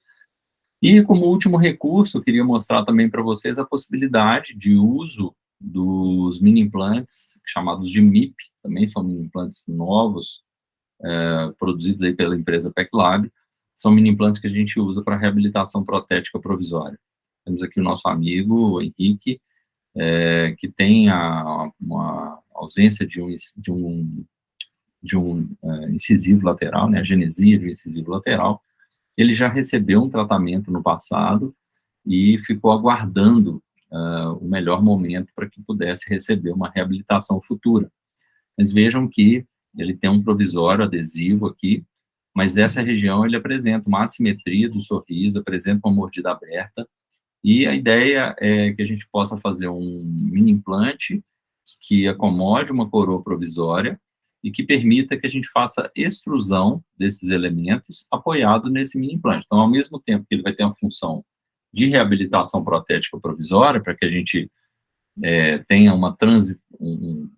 E, como último recurso, eu queria mostrar também para vocês a possibilidade de uso dos mini-implantes, chamados de MIP, também são mini-implantes novos, produzidos aí pela empresa PECLab, são mini-implantes que a gente usa para reabilitação protética provisória. Temos aqui o nosso amigo, o Henrique, que tem uma ausência de um incisivo lateral, né, a genesia de um incisivo lateral. Ele já recebeu um tratamento no passado e ficou aguardando o melhor momento para que pudesse receber uma reabilitação futura. Mas vejam que ele tem um provisório adesivo aqui, mas essa região ele apresenta uma assimetria do sorriso, apresenta uma mordida aberta, e a ideia é que a gente possa fazer um mini implante que acomode uma coroa provisória e que permita que a gente faça extrusão desses elementos apoiado nesse mini implante. Então, ao mesmo tempo que ele vai ter uma função de reabilitação protética provisória, para que a gente tenha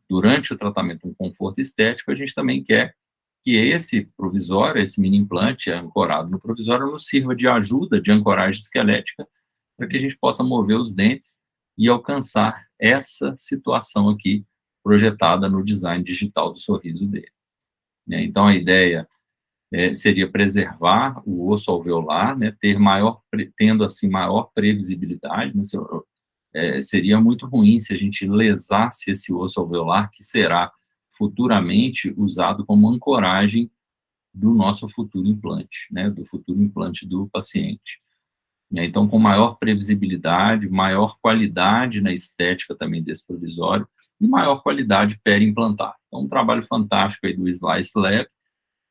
durante o tratamento um conforto estético, a gente também quer que esse provisório, esse mini implante ancorado no provisório, nos sirva de ajuda de ancoragem esquelética para que a gente possa mover os dentes e alcançar essa situação aqui projetada no design digital do sorriso dele. Então, a ideia seria preservar o osso alveolar, né, tendo assim maior previsibilidade, né, seria muito ruim se a gente lesasse esse osso alveolar, que será futuramente usado como ancoragem do nosso futuro implante, né, do futuro implante do paciente. Então, com maior previsibilidade, maior qualidade na estética também desse provisório e maior qualidade peri-implantar. Então, um trabalho fantástico aí do Slice Lab,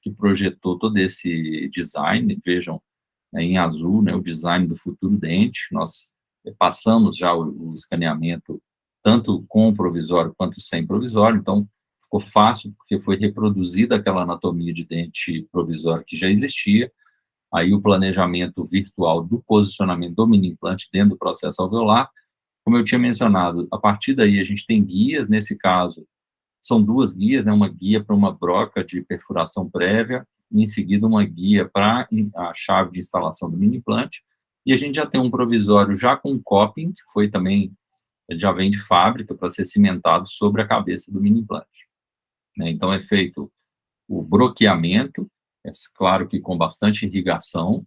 que projetou todo esse design, vejam, em azul, né, o design do futuro dente. Nós passamos já o escaneamento tanto com o provisório quanto sem provisório, então ficou fácil porque foi reproduzida aquela anatomia de dente provisório que já existia, aí o planejamento virtual do posicionamento do mini implante dentro do processo alveolar. Como eu tinha mencionado, a partir daí a gente tem guias, nesse caso, são duas guias, né, uma guia para uma broca de perfuração prévia, e em seguida uma guia para a chave de instalação do mini implante, e a gente já tem um provisório já com coping, que foi também, ele já vem de fábrica para ser cimentado sobre a cabeça do mini implante. Então é feito o broqueamento, claro que com bastante irrigação,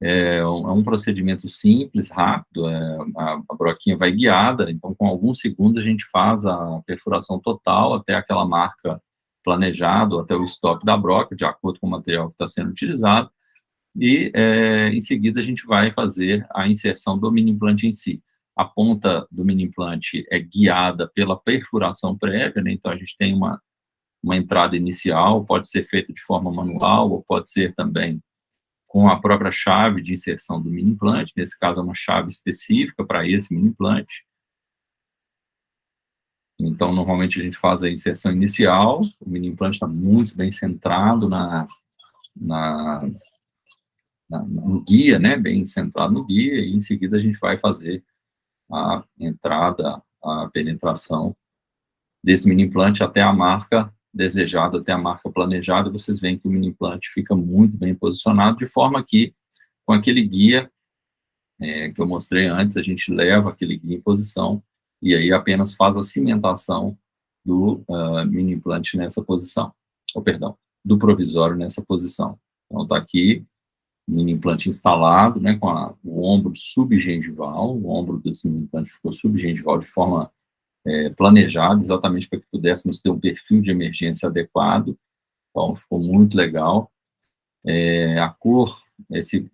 é um procedimento simples, rápido, a broquinha vai guiada, então com alguns segundos a gente faz a perfuração total até aquela marca planejada, até o stop da broca, de acordo com o material que está sendo utilizado, e em seguida a gente vai fazer a inserção do mini implante em si. A ponta do mini implante é guiada pela perfuração prévia, né? Então a gente tem uma entrada inicial, pode ser feita de forma manual, ou pode ser também com a própria chave de inserção do mini implante, nesse caso é uma chave específica para esse mini implante. Então, normalmente a gente faz a inserção inicial, o mini implante está muito bem centrado no guia, né, bem centrado no guia, e em seguida a gente vai fazer a entrada, a penetração desse mini implante até a marca desejada, até a marca planejada. Vocês veem que o mini implante fica muito bem posicionado, de forma que, com aquele guia que eu mostrei antes, a gente leva aquele guia em posição, e aí apenas faz a cimentação do mini implante nessa posição, ou perdão, do provisório nessa posição. Então está aqui, mini implante instalado, né, com o ombro subgengival, o ombro desse mini implante ficou subgengival de forma planejada, exatamente para que pudéssemos ter um perfil de emergência adequado. Então, ficou muito legal. A cor, esse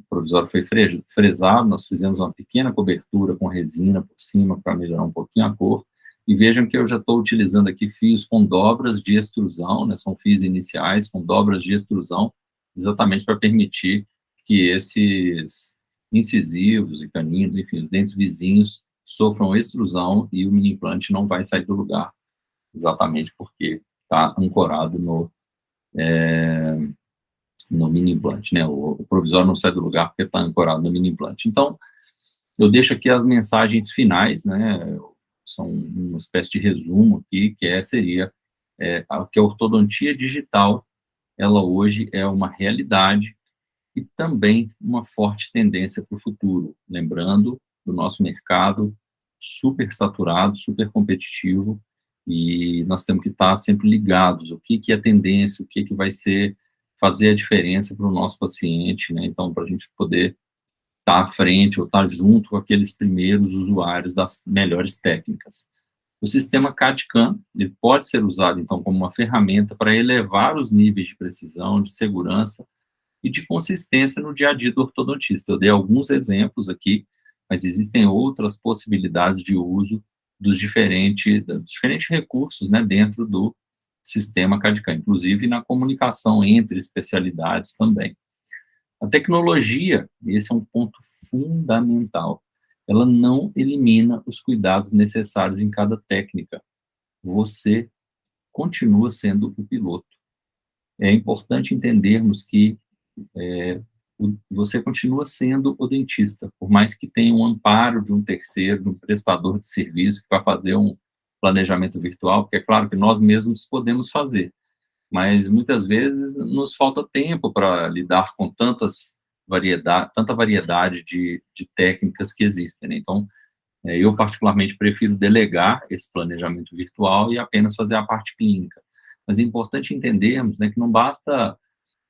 provisório foi fresado, nós fizemos uma pequena cobertura com resina por cima para melhorar um pouquinho a cor. E vejam que eu já estou utilizando aqui fios com dobras de extrusão, né, são fios iniciais com dobras de extrusão, exatamente para permitir que esses incisivos e caninos, enfim, os dentes vizinhos, sofram extrusão e o mini implante não vai sair do lugar, exatamente porque está ancorado no mini implante, né? O provisório não sai do lugar porque está ancorado no mini implante. Então, eu deixo aqui as mensagens finais, né? São uma espécie de resumo aqui, que seria que a ortodontia digital, ela hoje é uma realidade e também uma forte tendência para o futuro. Lembrando do nosso mercado super saturado, super competitivo, e nós temos que estar sempre ligados, o que é tendência, o que vai fazer a diferença para o nosso paciente, né? Então, para a gente poder estar à frente ou estar junto com aqueles primeiros usuários das melhores técnicas. O sistema CAD/CAM, ele pode ser usado, então, como uma ferramenta para elevar os níveis de precisão, de segurança e de consistência no dia a dia do ortodontista. Eu dei alguns exemplos aqui, mas existem outras possibilidades de uso dos diferentes recursos, né, dentro do sistema CAD/CAM, inclusive na comunicação entre especialidades também. A tecnologia, esse é um ponto fundamental, ela não elimina os cuidados necessários em cada técnica. Você continua sendo o piloto. É importante entendermos que você continua sendo o dentista, por mais que tenha um amparo de um terceiro, de um prestador de serviço que vai fazer um planejamento virtual, porque é claro que nós mesmos podemos fazer, mas muitas vezes nos falta tempo para lidar com tanta variedade de técnicas que existem, né? Então, eu particularmente prefiro delegar esse planejamento virtual e apenas fazer a parte clínica. Mas é importante entendermos, né, que não basta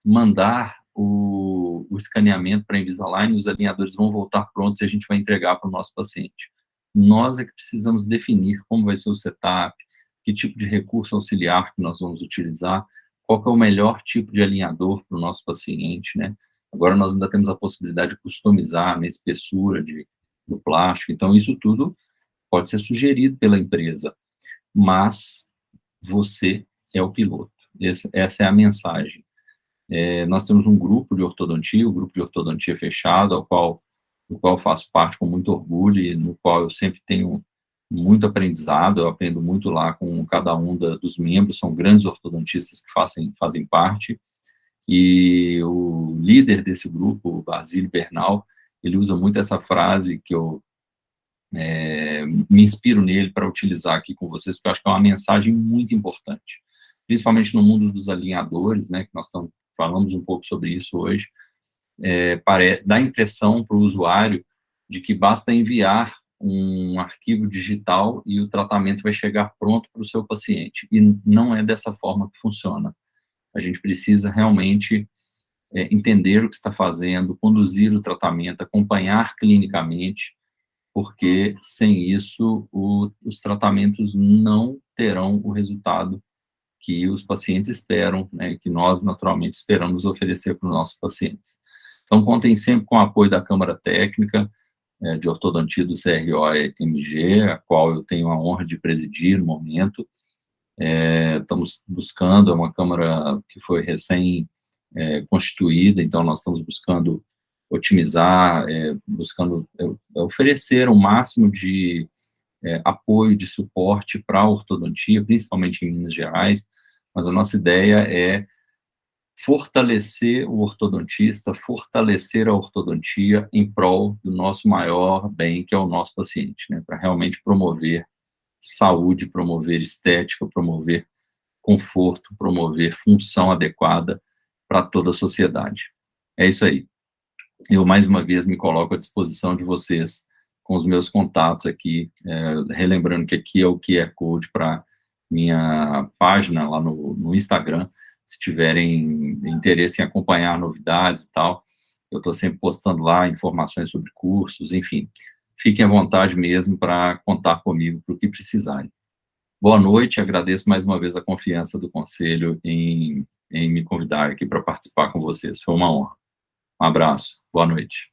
mandar o escaneamento para a Invisalign, os alinhadores vão voltar prontos e a gente vai entregar para o nosso paciente. Nós é que precisamos definir como vai ser o setup, que tipo de recurso auxiliar que nós vamos utilizar, qual que é o melhor tipo de alinhador para o nosso paciente, né? Agora nós ainda temos a possibilidade de customizar na espessura do plástico, então isso tudo pode ser sugerido pela empresa, mas você é o piloto. Essa é a mensagem. Nós temos um grupo de ortodontia, o grupo de ortodontia fechado, do qual eu faço parte com muito orgulho e no qual eu sempre tenho muito aprendizado, eu aprendo muito lá com cada um dos membros, são grandes ortodontistas que fazem parte, e o líder desse grupo, o Basílio Bernal, ele usa muito essa frase que eu me inspiro nele para utilizar aqui com vocês, porque eu acho que é uma mensagem muito importante, principalmente no mundo dos alinhadores, né, que nós falamos um pouco sobre isso hoje. Dá a impressão para o usuário de que basta enviar um arquivo digital e o tratamento vai chegar pronto para o seu paciente, e não é dessa forma que funciona. A gente precisa realmente entender o que está fazendo, conduzir o tratamento, acompanhar clinicamente, porque sem isso os tratamentos não terão o resultado que os pacientes esperam, né, que nós naturalmente esperamos oferecer para os nossos pacientes. Então, contem sempre com o apoio da Câmara Técnica de Ortodontia do CRO-MG, a qual eu tenho a honra de presidir no momento. Estamos buscando, é uma Câmara que foi constituída, então nós estamos buscando otimizar, buscando oferecer o máximo de apoio, de suporte para a ortodontia, principalmente em Minas Gerais, mas a nossa ideia é fortalecer o ortodontista, fortalecer a ortodontia em prol do nosso maior bem, que é o nosso paciente, né, para realmente promover saúde, promover estética, promover conforto, promover função adequada para toda a sociedade. É isso aí. Eu, mais uma vez, me coloco à disposição de vocês com os meus contatos aqui, relembrando que aqui é o QR Code para minha página lá no Instagram, se tiverem interesse em acompanhar novidades e tal, eu estou sempre postando lá informações sobre cursos, enfim, fiquem à vontade mesmo para contar comigo para o que precisarem. Boa noite, agradeço mais uma vez a confiança do Conselho em me convidar aqui para participar com vocês, foi uma honra. Um abraço, boa noite.